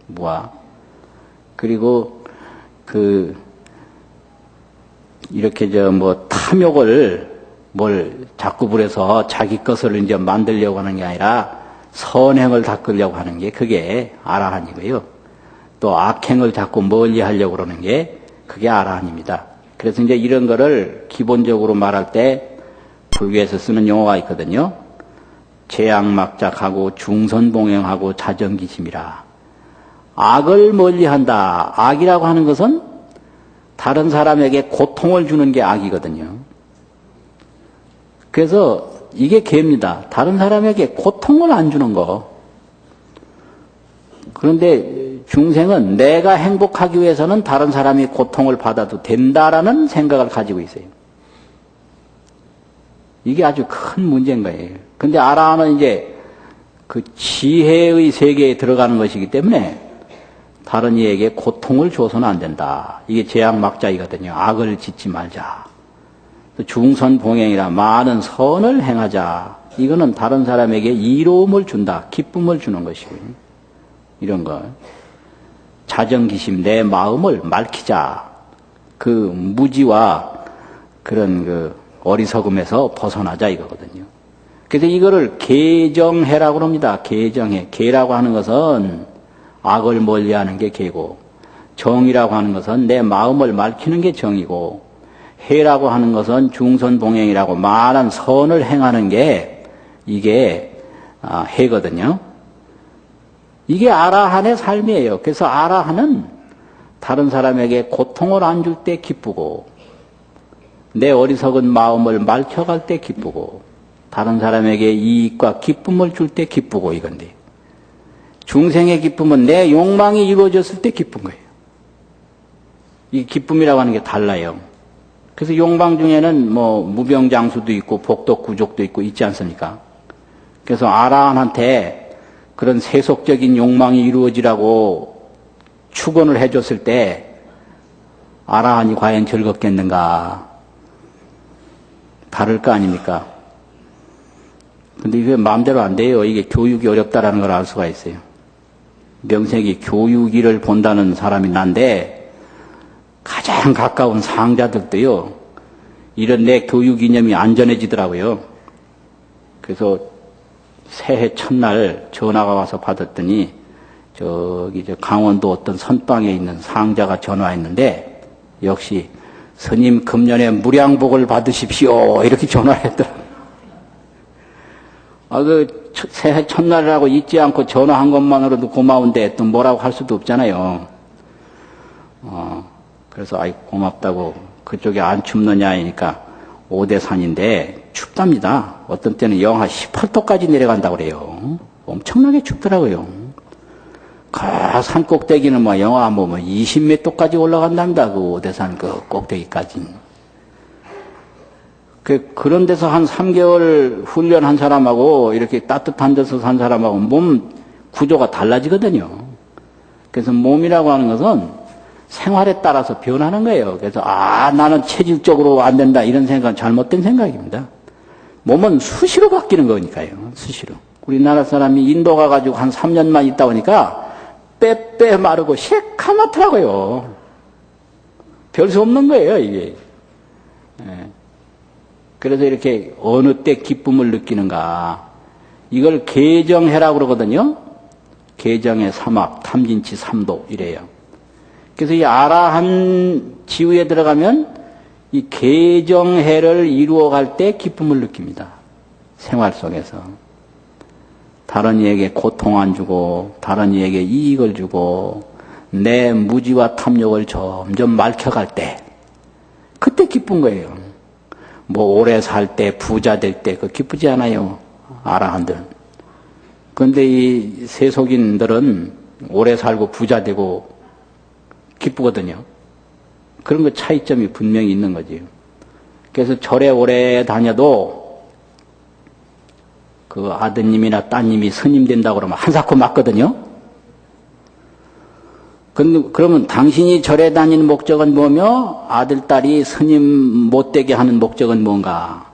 무아. 그리고 이렇게 탐욕을 뭘 자꾸 부려서 자기 것을 이제 만들려고 하는 게 아니라 선행을 닦으려고 하는 게 그게 아라한이고요. 또 악행을 자꾸 멀리 하려고 그러는 게 그게 아라한입니다. 그래서 이제 이런 거를 기본적으로 말할 때 불교에서 쓰는 용어가 있거든요. 재앙막작하고 중선봉행하고 자정기심이라. 악을 멀리한다. 악이라고 하는 것은 다른 사람에게 고통을 주는 게 악이거든요. 그래서 이게 개입니다. 다른 사람에게 고통을 안 주는 거. 그런데 중생은 내가 행복하기 위해서는 다른 사람이 고통을 받아도 된다라는 생각을 가지고 있어요. 이게 아주 큰 문제인 거예요. 근데 아라한은 이제 그 지혜의 세계에 들어가는 것이기 때문에 다른 이에게 고통을 줘서는 안 된다. 이게 재앙막자이거든요. 악을 짓지 말자. 중선봉행이라 많은 선을 행하자. 이거는 다른 사람에게 이로움을 준다. 기쁨을 주는 것이고요. 이런 거. 자정기심, 내 마음을 맑히자. 그 무지와 그런 그 어리석음에서 벗어나자 이거거든요. 그래서 이거를 계정해라고 합니다. 계정해. 계라고 하는 것은 악을 멀리하는 게 계고, 정이라고 하는 것은 내 마음을 맑히는 게 정이고, 해라고 하는 것은 중선봉행이라고 많은 선을 행하는 게 이게 해거든요. 이게 아라한의 삶이에요. 그래서 아라한은 다른 사람에게 고통을 안 줄 때 기쁘고, 내 어리석은 마음을 맑혀갈 때 기쁘고, 다른 사람에게 이익과 기쁨을 줄 때 기쁘고 이건데, 중생의 기쁨은 내 욕망이 이루어졌을 때 기쁜 거예요. 이 기쁨이라고 하는 게 달라요. 그래서 욕망 중에는 뭐 무병장수도 있고 복덕구족도 있고 있지 않습니까? 그래서 아라한한테 그런 세속적인 욕망이 이루어지라고 축원을 해줬을 때 아라한이 과연 즐겁겠는가? 다를 거 아닙니까? 근데 이게 마음대로 안 돼요. 이게 교육이 어렵다라는 걸 알 수가 있어요. 명색이 교육이를 본다는 사람이 난데 가장 가까운 상자들도요, 이런 내 교육 이념이 안전해지더라고요. 그래서 새해 첫날 전화가 와서 받았더니 저기 저 강원도 어떤 선방에 있는 상자가 전화했는데, 역시 스님 금년에 무량복을 받으십시오 이렇게 전화를 했더라고요. 그 새해 첫날이라고 잊지 않고 전화한 것만으로도 고마운데 또 뭐라고 할 수도 없잖아요. 그래서 아이 고맙다고, 그쪽에 안 춥느냐 하니까 오대산인데 춥답니다. 어떤 때는 영하 18도까지 내려간다고 그래요. 엄청나게 춥더라고요. 그 산 꼭대기는 뭐 영하 뭐 20몇 도까지 올라간답니다. 그 오대산 그 꼭대기까지. 그런 데서 한 3개월 훈련한 사람하고 이렇게 따뜻한 데서 산 사람하고 몸 구조가 달라지거든요. 그래서 몸이라고 하는 것은 생활에 따라서 변하는 거예요. 그래서 나는 체질적으로 안 된다 이런 생각은 잘못된 생각입니다. 몸은 수시로 바뀌는 거니까요. 수시로. 우리나라 사람이 인도 가가지고 한 3년만 있다 보니까 빼빼 마르고 새카맣더라고요. 별 수 없는 거예요, 이게. 그래서 이렇게 어느 때 기쁨을 느끼는가. 이걸 계정해라고 그러거든요. 계정의 삼합, 탐진치 삼도 이래요. 그래서 이 아라한 지위에 들어가면 이 계정해를 이루어갈 때 기쁨을 느낍니다. 생활 속에서. 다른 이에게 고통 안 주고, 다른 이에게 이익을 주고, 내 무지와 탐욕을 점점 말켜갈 때, 그때 기쁜 거예요. 뭐 오래 살 때, 부자 될 때, 그 기쁘지 않아요. 아라한들. 그런데 이 세속인들은 오래 살고 부자 되고 기쁘거든요. 그런 거 차이점이 분명히 있는 거지요. 그래서 절에 오래 다녀도 그 아드님이나 따님이 스님 된다고 그러면 한사코 맞거든요. 그러면 당신이 절에 다니는 목적은 뭐며 아들, 딸이 스님 못 되게 하는 목적은 뭔가?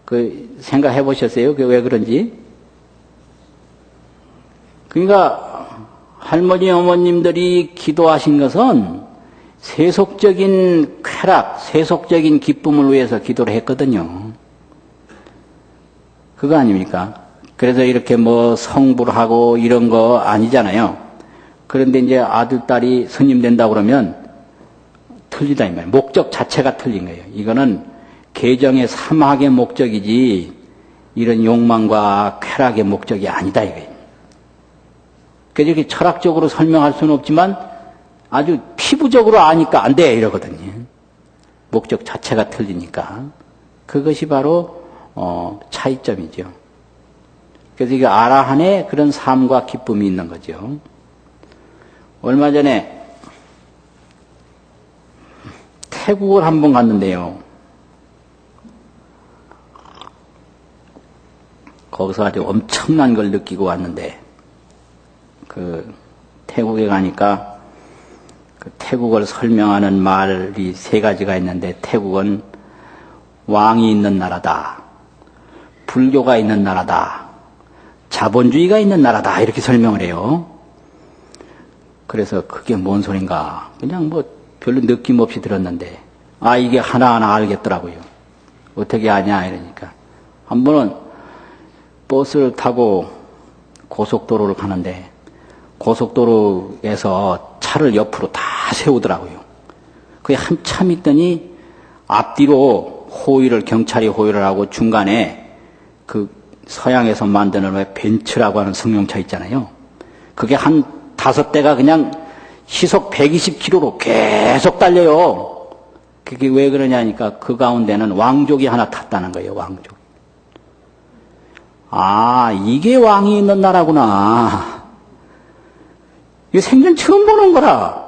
그 생각해 보셨어요? 그게 왜 그런지? 그러니까 할머니, 어머님들이 기도하신 것은 세속적인 쾌락, 세속적인 기쁨을 위해서 기도를 했거든요. 그거 아닙니까? 그래서 이렇게 뭐 성불 하고 이런 거 아니잖아요. 그런데 이제 아들, 딸이 스님 된다고 그러면 틀리다 이 말이에요. 목적 자체가 틀린 거예요. 이거는 계정의 삼학의 목적이지 이런 욕망과 쾌락의 목적이 아니다 이거예요. 그래서 이렇게 철학적으로 설명할 수는 없지만 아주 피부적으로 아니까 안 돼 이러거든요. 목적 자체가 틀리니까. 그것이 바로 차이점이죠. 그래서 이게 아라한의 그런 삶과 기쁨이 있는 거죠. 얼마 전에 태국을 한번 갔는데요. 거기서 아주 엄청난 걸 느끼고 왔는데, 그 태국에 가니까 그 태국을 설명하는 말이 3가지가 있는데, 태국은 왕이 있는 나라다, 불교가 있는 나라다, 자본주의가 있는 나라다 이렇게 설명을 해요. 그래서 그게 뭔 소린가. 그냥 뭐 별로 느낌 없이 들었는데, 아, 이게 하나하나 알겠더라고요. 어떻게 아냐, 이러니까. 한 번은 버스를 타고 고속도로를 가는데, 고속도로에서 차를 옆으로 다 세우더라고요. 그게 한참 있더니, 앞뒤로 경찰이 호위를 하고 중간에 그 서양에서 만드는 왜 벤츠라고 하는 승용차 있잖아요. 그게 한 5대가 그냥 시속 120km로 계속 달려요. 그게 왜 그러냐니까 그 가운데는 왕족이 하나 탔다는 거예요, 왕족. 아, 이게 왕이 있는 나라구나. 이거 생전 처음 보는 거라.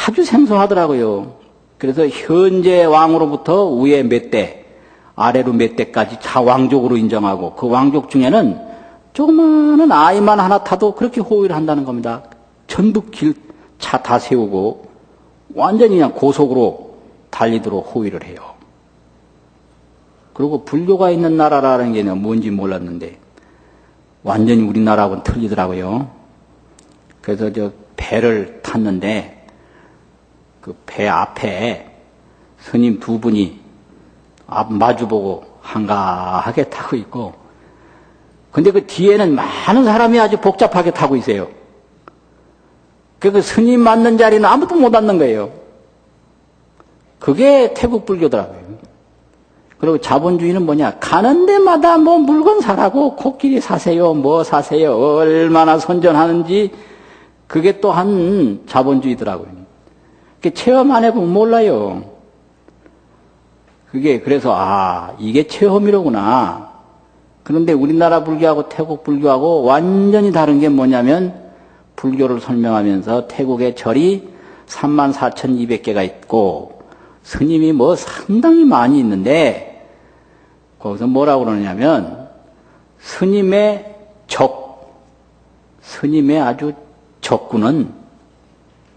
아주 생소하더라고요. 그래서 현재 왕으로부터 위에 몇 대, 아래로 몇 대까지 다 왕족으로 인정하고 그 왕족 중에는 조그마한 아이만 하나 타도 그렇게 호위를 한다는 겁니다. 전부 차 다 세우고 완전히 그냥 고속으로 달리도록 호위를 해요. 그리고 불교가 있는 나라라는 게 뭔지 몰랐는데 완전히 우리나라하고는 틀리더라고요. 그래서 저 배를 탔는데 그 배 앞에 스님 2분이 앞 마주보고 한가하게 타고 있고, 근데 그 뒤에는 많은 사람이 아주 복잡하게 타고 있어요. 그 스님 맞는 자리는 아무도 못 앉는 거예요. 그게 태국 불교더라고요. 그리고 자본주의는 뭐냐? 가는 데마다 뭐 물건 사라고 코끼리 사세요, 뭐 사세요, 얼마나 선전하는지 그게 또 한 자본주의더라고요. 체험 안 해보면 몰라요. 그게 그래서 이게 체험이로구나. 그런데 우리나라 불교하고 태국 불교하고 완전히 다른 게 뭐냐면 불교를 설명하면서 태국의 절이 34,200개가 있고 스님이 뭐 상당히 많이 있는데 거기서 뭐라고 그러냐면 스님의 스님의 아주 적군은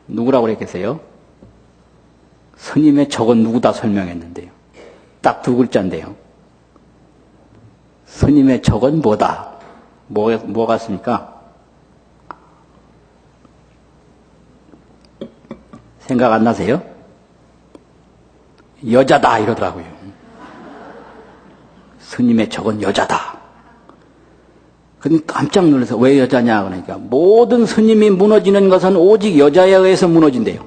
누구라고 그랬겠어요? 스님의 적은 누구다 설명했는데요. 딱 2글자인데요. 스님의 적은 뭐다? 뭐 같습니까? 생각 안 나세요? 여자다 이러더라고요. 스님의 적은 여자다. 근데 깜짝 놀라서 왜 여자냐 그러니까 모든 스님이 무너지는 것은 오직 여자에 의해서 무너진대요.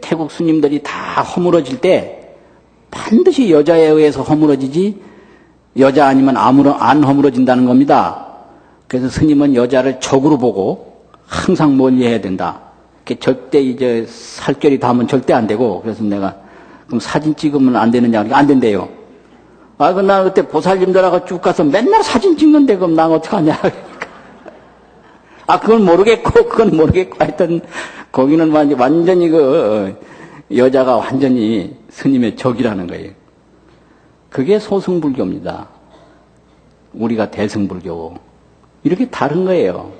태국 스님들이 다 허물어질 때 반드시 여자에 의해서 허물어지지 여자 아니면 안 허물어진다는 겁니다. 그래서 스님은 여자를 적으로 보고 항상 멀리해야 된다. 절대 이제 살결이 닿으면 절대 안 되고, 그래서 내가 그럼 사진 찍으면 안 되느냐 그러니까 안 된대요. 그럼 나 그때 보살님들하고 쭉 가서 맨날 사진 찍는데 그럼 난 어떡하냐 그러니까. 그건 모르겠고 하여튼 거기는 완전히 여자가 완전히 스님의 적이라는 거예요. 그게 소승불교입니다. 우리가 대승불교. 이렇게 다른 거예요.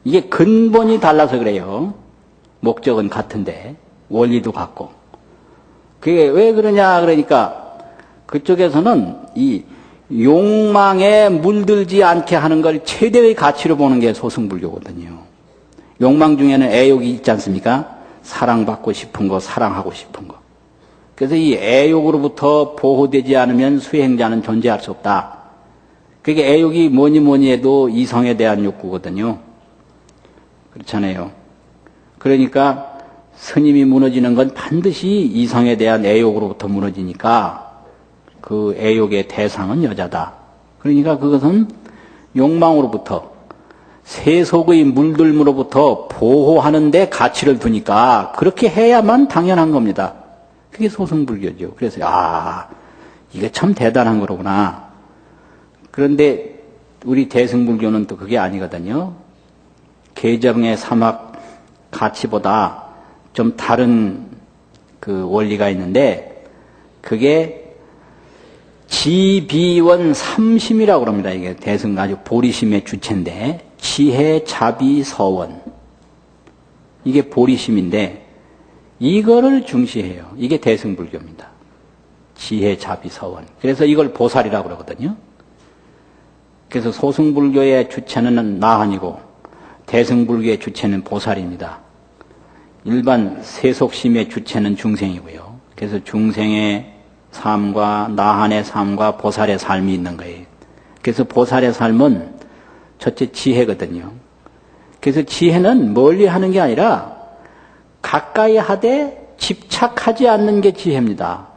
이게 근본이 달라서 그래요. 목적은 같은데 원리도 같고. 그게 왜 그러냐 그러니까 그쪽에서는 이 욕망에 물들지 않게 하는 걸 최대의 가치로 보는 게 소승불교거든요. 욕망 중에는 애욕이 있지 않습니까? 사랑받고 싶은 거, 사랑하고 싶은 거. 그래서 이 애욕으로부터 보호되지 않으면 수행자는 존재할 수 없다. 그게 애욕이 뭐니 해도 이성에 대한 욕구거든요. 그렇잖아요. 그러니까 스님이 무너지는 건 반드시 이성에 대한 애욕으로부터 무너지니까 그 애욕의 대상은 여자다. 그러니까 그것은 욕망으로부터 세속의 물들므로부터 보호하는 데 가치를 두니까 그렇게 해야만 당연한 겁니다. 그게 소승불교죠. 그래서 이게 참 대단한 거로구나. 그런데 우리 대승불교는 또 그게 아니거든요. 개정의 사막 가치보다 좀 다른 그 원리가 있는데 그게 지비원 삼심이라고 합니다. 이게 대승 아주 보리심의 주체인데 지혜, 자비, 서원 이게 보리심인데 이거를 중시해요. 이게 대승불교입니다. 지혜, 자비, 서원. 그래서 이걸 보살이라고 그러거든요. 그래서 소승불교의 주체는 나 아니고 대승불교의 주체는 보살입니다. 일반 세속심의 주체는 중생이고요. 그래서 중생의 삶과 나한의 삶과 보살의 삶이 있는 거예요. 그래서 보살의 삶은 첫째 지혜거든요. 그래서 지혜는 멀리 하는 게 아니라 가까이 하되 집착하지 않는 게 지혜입니다.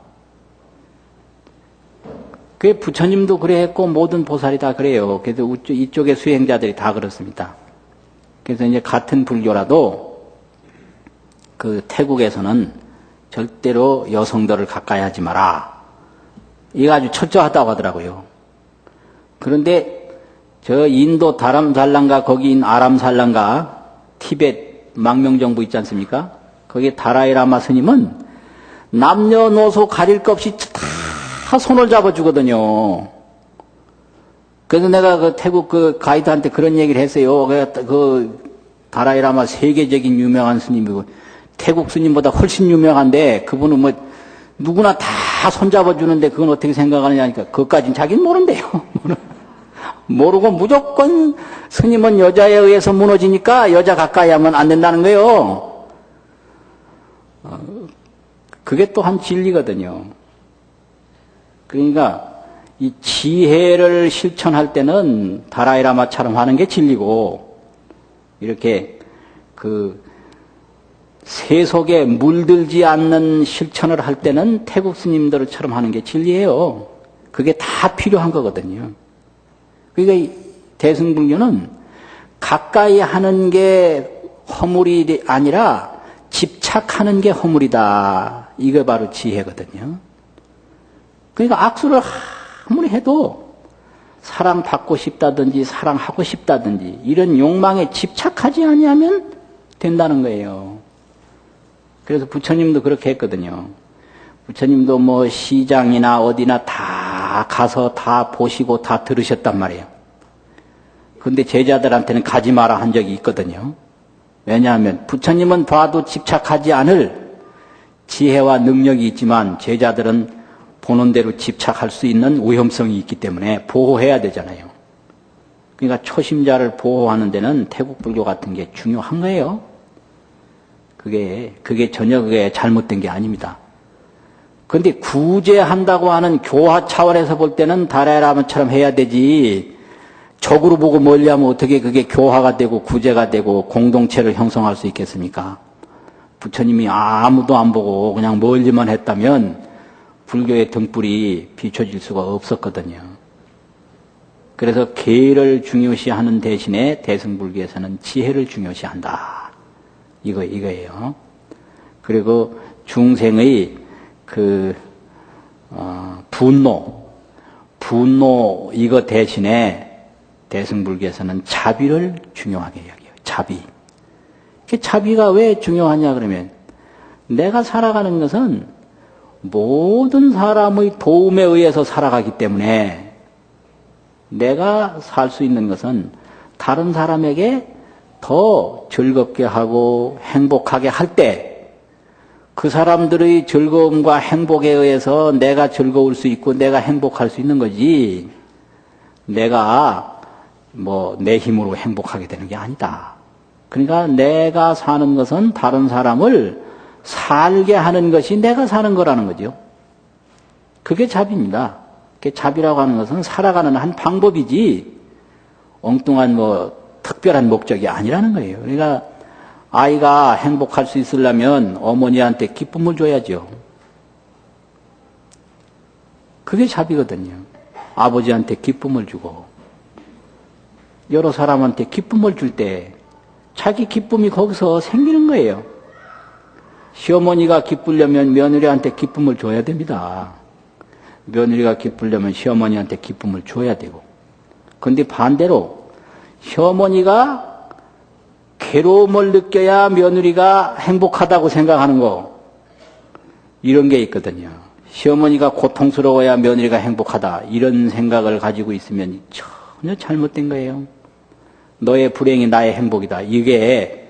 그 부처님도 그래 했고 모든 보살이 다 그래요. 그래서 이쪽의 수행자들이 다 그렇습니다. 그래서 이제 같은 불교라도 그 태국에서는 절대로 여성들을 가까이 하지 마라. 이게 아주 철저하다고 하더라고요. 그런데 저 인도 다람살란가 거기인 아람살란가 티벳 망명정부 있지 않습니까? 거기 다라이라마 스님은 남녀노소 가릴 것 없이 다 손을 잡아주거든요. 그래서 내가 그 태국 그 가이드한테 그런 얘기를 했어요. 그 다라이라마 세계적인 유명한 스님이고 태국 스님보다 훨씬 유명한데 그분은 뭐 누구나 다 손잡아주는데 그건 어떻게 생각하느냐니까 그것까진 자기는 모른대요. 모르고 무조건 스님은 여자에 의해서 무너지니까 여자 가까이 하면 안 된다는 거예요. 그게 또한 진리거든요. 그러니까 이 지혜를 실천할 때는 다라이라마처럼 하는 게 진리고 이렇게 그 세속에 물들지 않는 실천을 할 때는 태국 스님들처럼 하는 게 진리예요. 그게 다 필요한 거거든요. 그러니까 대승불교는 가까이 하는 게 허물이 아니라 집착하는 게 허물이다. 이게 바로 지혜거든요. 그러니까 악수를 아무리 해도 사랑받고 싶다든지 사랑하고 싶다든지 이런 욕망에 집착하지 아니하면 된다는 거예요. 그래서 부처님도 그렇게 했거든요. 부처님도 뭐 시장이나 어디나 다 가서 다 보시고 다 들으셨단 말이에요. 근데 제자들한테는 가지 마라 한 적이 있거든요. 왜냐하면 부처님은 봐도 집착하지 않을 지혜와 능력이 있지만 제자들은 보는 대로 집착할 수 있는 위험성이 있기 때문에 보호해야 되잖아요. 그러니까 초심자를 보호하는 데는 태국 불교 같은 게 중요한 거예요. 그게 전혀 그게 잘못된 게 아닙니다. 그런데 구제한다고 하는 교화 차원에서 볼 때는 다라이라마처럼 해야 되지. 적으로 보고 멀리하면 어떻게 그게 교화가 되고 구제가 되고 공동체를 형성할 수 있겠습니까? 부처님이 아무도 안 보고 그냥 멀리만 했다면 불교의 등불이 비춰질 수가 없었거든요. 그래서 계를 중요시하는 대신에 대승불교에서는 지혜를 중요시한다. 이거예요. 그리고 중생의 분노 이거 대신에 대승불교에서는 자비를 중요하게 여겨요. 자비. 자비가 왜 중요하냐 그러면 내가 살아가는 것은 모든 사람의 도움에 의해서 살아가기 때문에 내가 살 수 있는 것은 다른 사람에게 더 즐겁게 하고 행복하게 할 때 그 사람들의 즐거움과 행복에 의해서 내가 즐거울 수 있고 내가 행복할 수 있는 거지 내가 뭐 내 힘으로 행복하게 되는 게 아니다. 그러니까 내가 사는 것은 다른 사람을 살게 하는 것이 내가 사는 거라는 거죠. 그게 자비입니다. 자비라고 하는 것은 살아가는 한 방법이지 엉뚱한 뭐 특별한 목적이 아니라는 거예요. 그러니까 아이가 행복할 수 있으려면 어머니한테 기쁨을 줘야죠. 그게 자비거든요. 아버지한테 기쁨을 주고 여러 사람한테 기쁨을 줄 때 자기 기쁨이 거기서 생기는 거예요. 시어머니가 기쁘려면 며느리한테 기쁨을 줘야 됩니다. 며느리가 기쁘려면 시어머니한테 기쁨을 줘야 되고 그런데 반대로 시어머니가 괴로움을 느껴야 며느리가 행복하다고 생각하는 거 이런 게 있거든요. 시어머니가 고통스러워야 며느리가 행복하다 이런 생각을 가지고 있으면 전혀 잘못된 거예요. 너의 불행이 나의 행복이다. 이게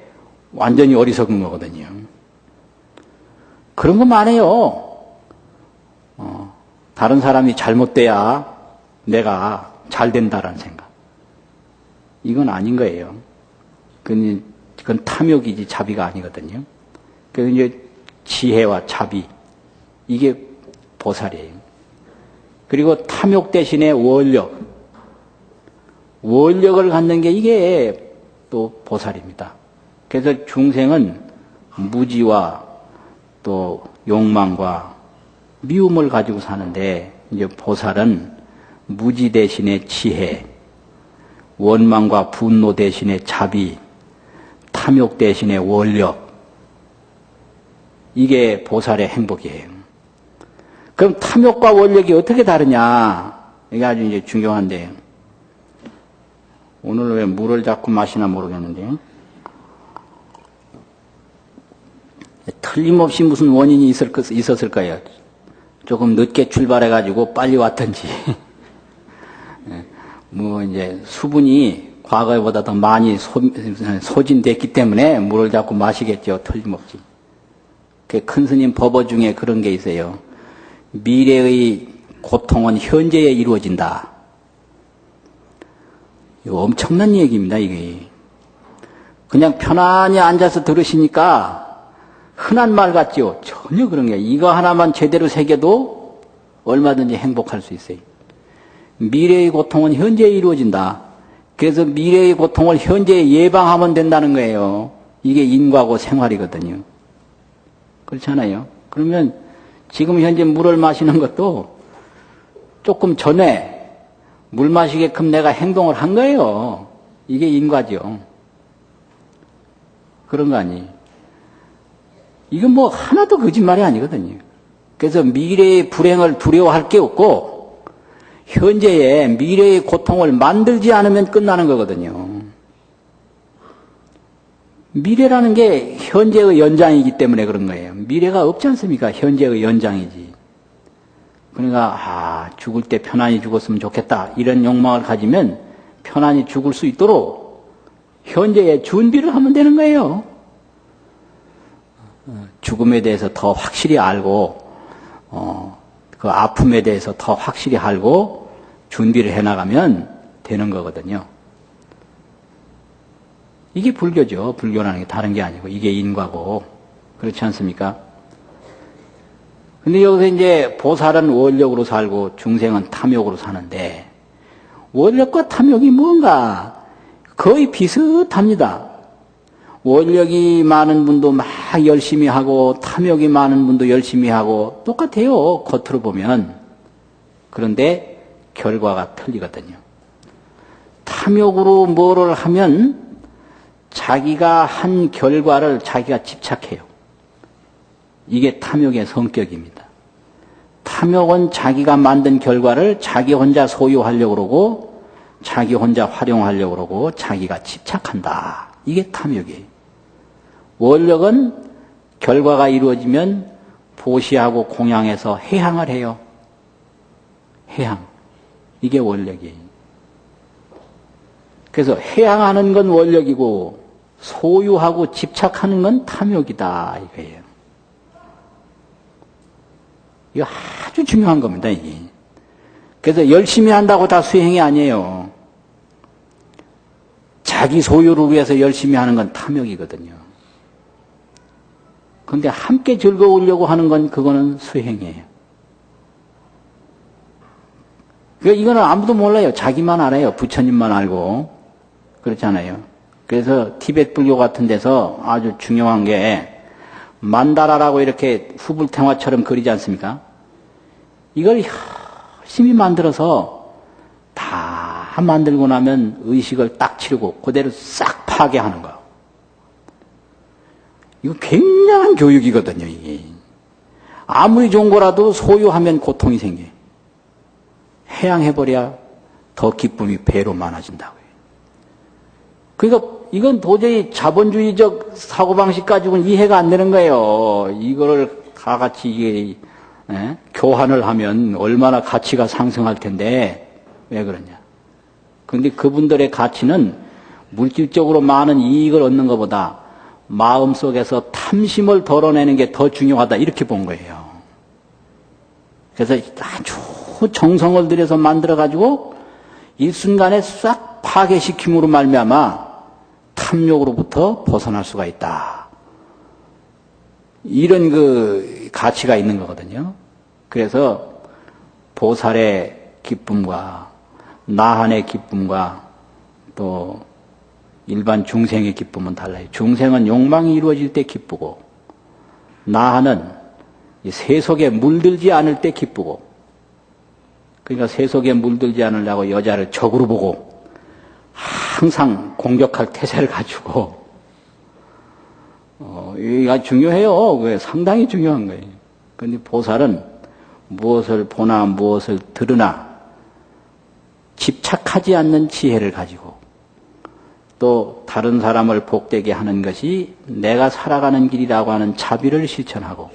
완전히 어리석은 거거든요. 그런 거 많아요. 다른 사람이 잘못돼야 내가 잘 된다라는 생각. 이건 아닌 거예요. 그건 탐욕이지 자비가 아니거든요. 그래서 이제 지혜와 자비, 이게 보살이에요. 그리고 탐욕 대신에 원력을 갖는 게 이게 또 보살입니다. 그래서 중생은 무지와 또 욕망과 미움을 가지고 사는데, 이제 보살은 무지 대신에 지혜, 원망과 분노 대신에 자비, 탐욕 대신에 원력, 이게 보살의 행복이에요. 그럼 탐욕과 원력이 어떻게 다르냐? 이게 아주 이제 중요한데, 오늘 왜 물을 자꾸 마시나 모르겠는데, 틀림없이 무슨 원인이 있었을까요? 조금 늦게 출발해가지고 빨리 왔던지, 뭐 이제 수분이 과거보다 더 많이 소진됐기 때문에 물을 자꾸 마시겠죠. 틀림없이. 큰 스님 법어 중에 그런 게 있어요. 미래의 고통은 현재에 이루어진다. 이거 엄청난 얘기입니다, 이게. 그냥 편안히 앉아서 들으시니까 흔한 말 같죠? 전혀 그런 게, 이거 하나만 제대로 새겨도 얼마든지 행복할 수 있어요. 미래의 고통은 현재에 이루어진다. 그래서 미래의 고통을 현재에 예방하면 된다는 거예요. 이게 인과고 생활이거든요. 그렇잖아요. 그러면 지금 현재 물을 마시는 것도 조금 전에 물 마시게끔 내가 행동을 한 거예요. 이게 인과죠. 그런 거 아니에요. 이건 뭐 하나도 거짓말이 아니거든요. 그래서 미래의 불행을 두려워할 게 없고 현재의 미래의 고통을 만들지 않으면 끝나는 거거든요. 미래라는 게 현재의 연장이기 때문에 그런 거예요. 미래가 없지 않습니까? 현재의 연장이지. 그러니까 죽을 때 편안히 죽었으면 좋겠다, 이런 욕망을 가지면 편안히 죽을 수 있도록 현재에 준비를 하면 되는 거예요. 죽음에 대해서 더 확실히 알고 그 아픔에 대해서 더 확실히 알고 준비를 해나가면 되는 거거든요. 이게 불교죠. 불교라는 게 다른 게 아니고 이게 인과고. 그렇지 않습니까? 근데 여기서 이제 보살은 원력으로 살고 중생은 탐욕으로 사는데, 원력과 탐욕이 뭔가 거의 비슷합니다. 원력이 많은 분도 막 열심히 하고 탐욕이 많은 분도 열심히 하고 똑같아요, 겉으로 보면. 그런데 결과가 틀리거든요. 탐욕으로 뭐를 하면 자기가 한 결과를 자기가 집착해요. 이게 탐욕의 성격입니다. 탐욕은 자기가 만든 결과를 자기 혼자 소유하려고 그러고 자기 혼자 활용하려고 그러고 자기가 집착한다. 이게 탐욕이에요. 원력은 결과가 이루어지면 보시하고 공양해서 해향을 해요. 해향. 이게 원력이에요. 그래서 해향하는 건 원력이고 소유하고 집착하는 건 탐욕이다, 이거예요. 이거 아주 중요한 겁니다, 이게. 그래서 열심히 한다고 다 수행이 아니에요. 자기 소유를 위해서 열심히 하는 건 탐욕이거든요. 그런데 함께 즐거우려고 하는 건 그거는 수행이에요. 이거는 아무도 몰라요. 자기만 알아요. 부처님만 알고. 그렇잖아요. 그래서 티베트 불교 같은 데서 아주 중요한 게 만다라라고 이렇게 후불탱화처럼 그리지 않습니까? 이걸 열심히 만들어서 다 만들고 나면 의식을 딱 치르고 그대로 싹 파괴하는 거예요. 이거 굉장한 교육이거든요, 이게. 아무리 좋은 거라도 소유하면 고통이 생겨요. 해양해버려야 더 기쁨이 배로 많아진다고요. 그러니까 이건 도저히 자본주의적 사고방식 가지고는 이해가 안 되는 거예요. 이거를 다 같이 이게 교환을 하면 얼마나 가치가 상승할 텐데 왜 그러냐. 그런데 그분들의 가치는 물질적으로 많은 이익을 얻는 것보다 마음속에서 탐심을 덜어내는 게 더 중요하다, 이렇게 본 거예요. 그래서 아주 정성을 들여서 만들어가지고 일순간에 싹 파괴시킴으로 말미암아 탐욕으로부터 벗어날 수가 있다. 이런 그 가치가 있는 거거든요. 그래서 보살의 기쁨과 나한의 기쁨과 또 일반 중생의 기쁨은 달라요. 중생은 욕망이 이루어질 때 기쁘고 나한은 세속에 물들지 않을 때 기쁘고, 그러니까 세속에 물들지 않으려고 여자를 적으로 보고 항상 공격할 태세를 갖추고, 이게 중요해요. 상당히 중요한 거예요. 그런데 보살은 무엇을 보나 무엇을 들으나 집착하지 않는 지혜를 가지고 또 다른 사람을 복되게 하는 것이 내가 살아가는 길이라고 하는 자비를 실천하고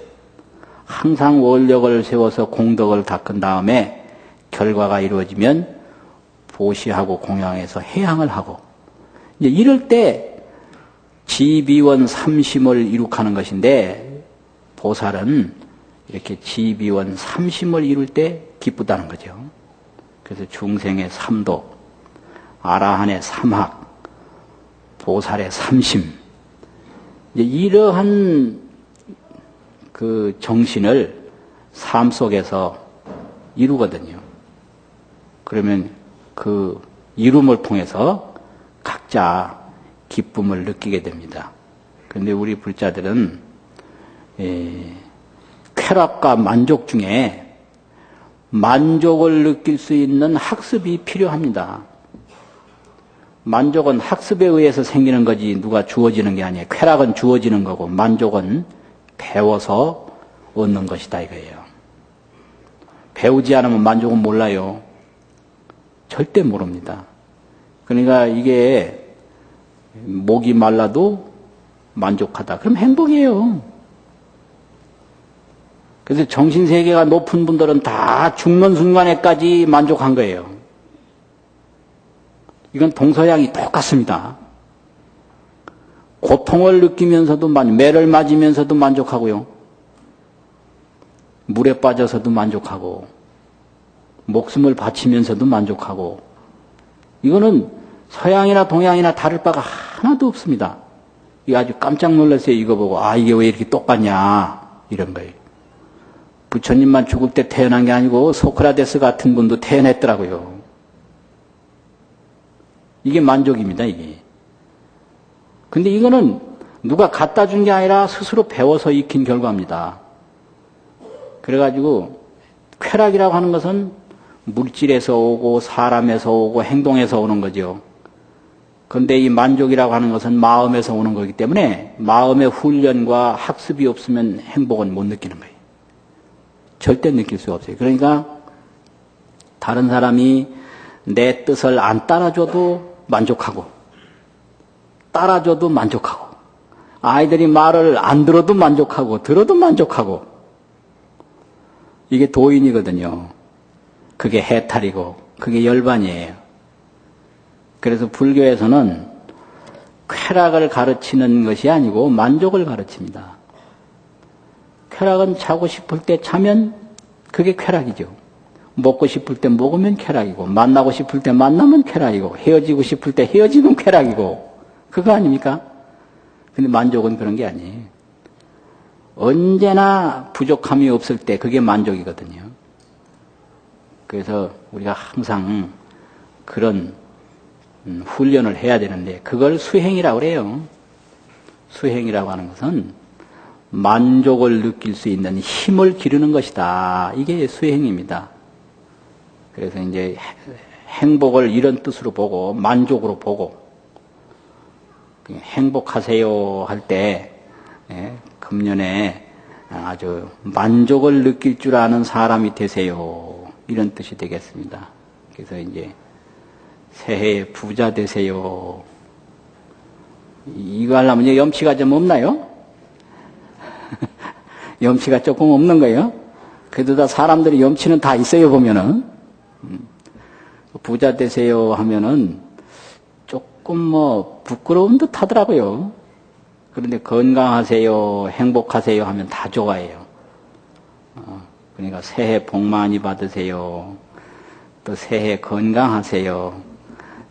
항상 원력을 세워서 공덕을 닦은 다음에 결과가 이루어지면 보시하고 공양해서 해양을 하고, 이제 이럴 때 지비원 삼심을 이룩하는 것인데, 보살은 이렇게 지비원 삼심을 이룰 때 기쁘다는 거죠. 그래서 중생의 삼도, 아라한의 삼학, 보살의 삼심, 이제 이러한 그 정신을 삶 속에서 이루거든요. 그러면 그 이룸을 통해서 각자 기쁨을 느끼게 됩니다. 그런데 우리 불자들은 쾌락과 만족 중에 만족을 느낄 수 있는 학습이 필요합니다. 만족은 학습에 의해서 생기는 거지 누가 주어지는 게 아니에요. 쾌락은 주어지는 거고 만족은 배워서 얻는 것이다 이거예요. 배우지 않으면 만족은 몰라요. 절대 모릅니다. 그러니까 이게 목이 말라도 만족하다. 그럼 행복이에요. 그래서 정신세계가 높은 분들은 다 죽는 순간에까지 만족한 거예요. 이건 동서양이 똑같습니다. 고통을 느끼면서도 매를 맞으면서도 만족하고요. 물에 빠져서도 만족하고 목숨을 바치면서도 만족하고, 이거는 서양이나 동양이나 다를 바가 하나도 없습니다. 이거 아주 깜짝 놀랐어요. 이거 보고 이게 왜 이렇게 똑같냐 이런 거예요. 부처님만 죽을 때 태어난 게 아니고 소크라테스 같은 분도 태어났더라고요. 이게 만족입니다, 이게. 근데 이거는 누가 갖다 준 게 아니라 스스로 배워서 익힌 결과입니다. 그래가지고 쾌락이라고 하는 것은 물질에서 오고 사람에서 오고 행동에서 오는 거죠. 그런데 이 만족이라고 하는 것은 마음에서 오는 거기 때문에 마음의 훈련과 학습이 없으면 행복은 못 느끼는 거예요. 절대 느낄 수가 없어요. 그러니까 다른 사람이 내 뜻을 안 따라줘도 만족하고, 따라줘도 만족하고, 아이들이 말을 안 들어도 만족하고, 들어도 만족하고, 이게 도인이거든요. 그게 해탈이고 그게 열반이에요. 그래서 불교에서는 쾌락을 가르치는 것이 아니고 만족을 가르칩니다. 쾌락은 자고 싶을 때 자면 그게 쾌락이죠. 먹고 싶을 때 먹으면 쾌락이고, 만나고 싶을 때 만나면 쾌락이고, 헤어지고 싶을 때 헤어지면 쾌락이고, 그거 아닙니까? 근데 만족은 그런 게 아니에요. 언제나 부족함이 없을 때 그게 만족이거든요. 그래서 우리가 항상 그런 훈련을 해야 되는데 그걸 수행이라고 그래요. 수행이라고 하는 것은 만족을 느낄 수 있는 힘을 기르는 것이다. 이게 수행입니다. 그래서 이제 행복을 이런 뜻으로 보고 만족으로 보고, 행복하세요 할 때 금년에 아주 만족을 느낄 줄 아는 사람이 되세요, 이런 뜻이 되겠습니다. 그래서 이제 새해에 부자 되세요. 이거 하려면 이제 염치가 좀 없나요? 염치가 조금 없는 거예요. 그래도 다 사람들이 염치는 다 있어요, 보면은. 부자 되세요 하면은 조금 부끄러운 듯 하더라고요. 그런데 건강하세요, 행복하세요 하면 다 좋아해요. 그러니까 새해 복 많이 받으세요. 또 새해 건강하세요.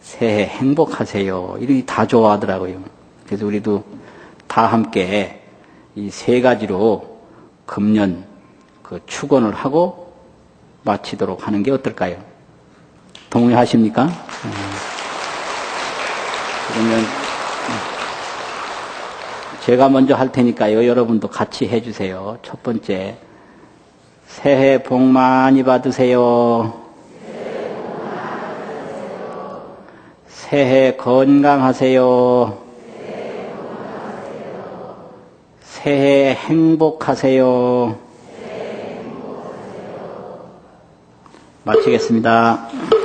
새해 행복하세요. 이렇게 다 좋아하더라고요. 그래서 우리도 다 함께 이 세 가지로 금년 그 축원을 하고 마치도록 하는 게 어떨까요? 동의하십니까? 그러면 제가 먼저 할 테니까요. 여러분도 같이 해주세요. 첫 번째, 새해 복 많이 받으세요. 새해 건강하세요. 새해 행복하세요. 마치겠습니다.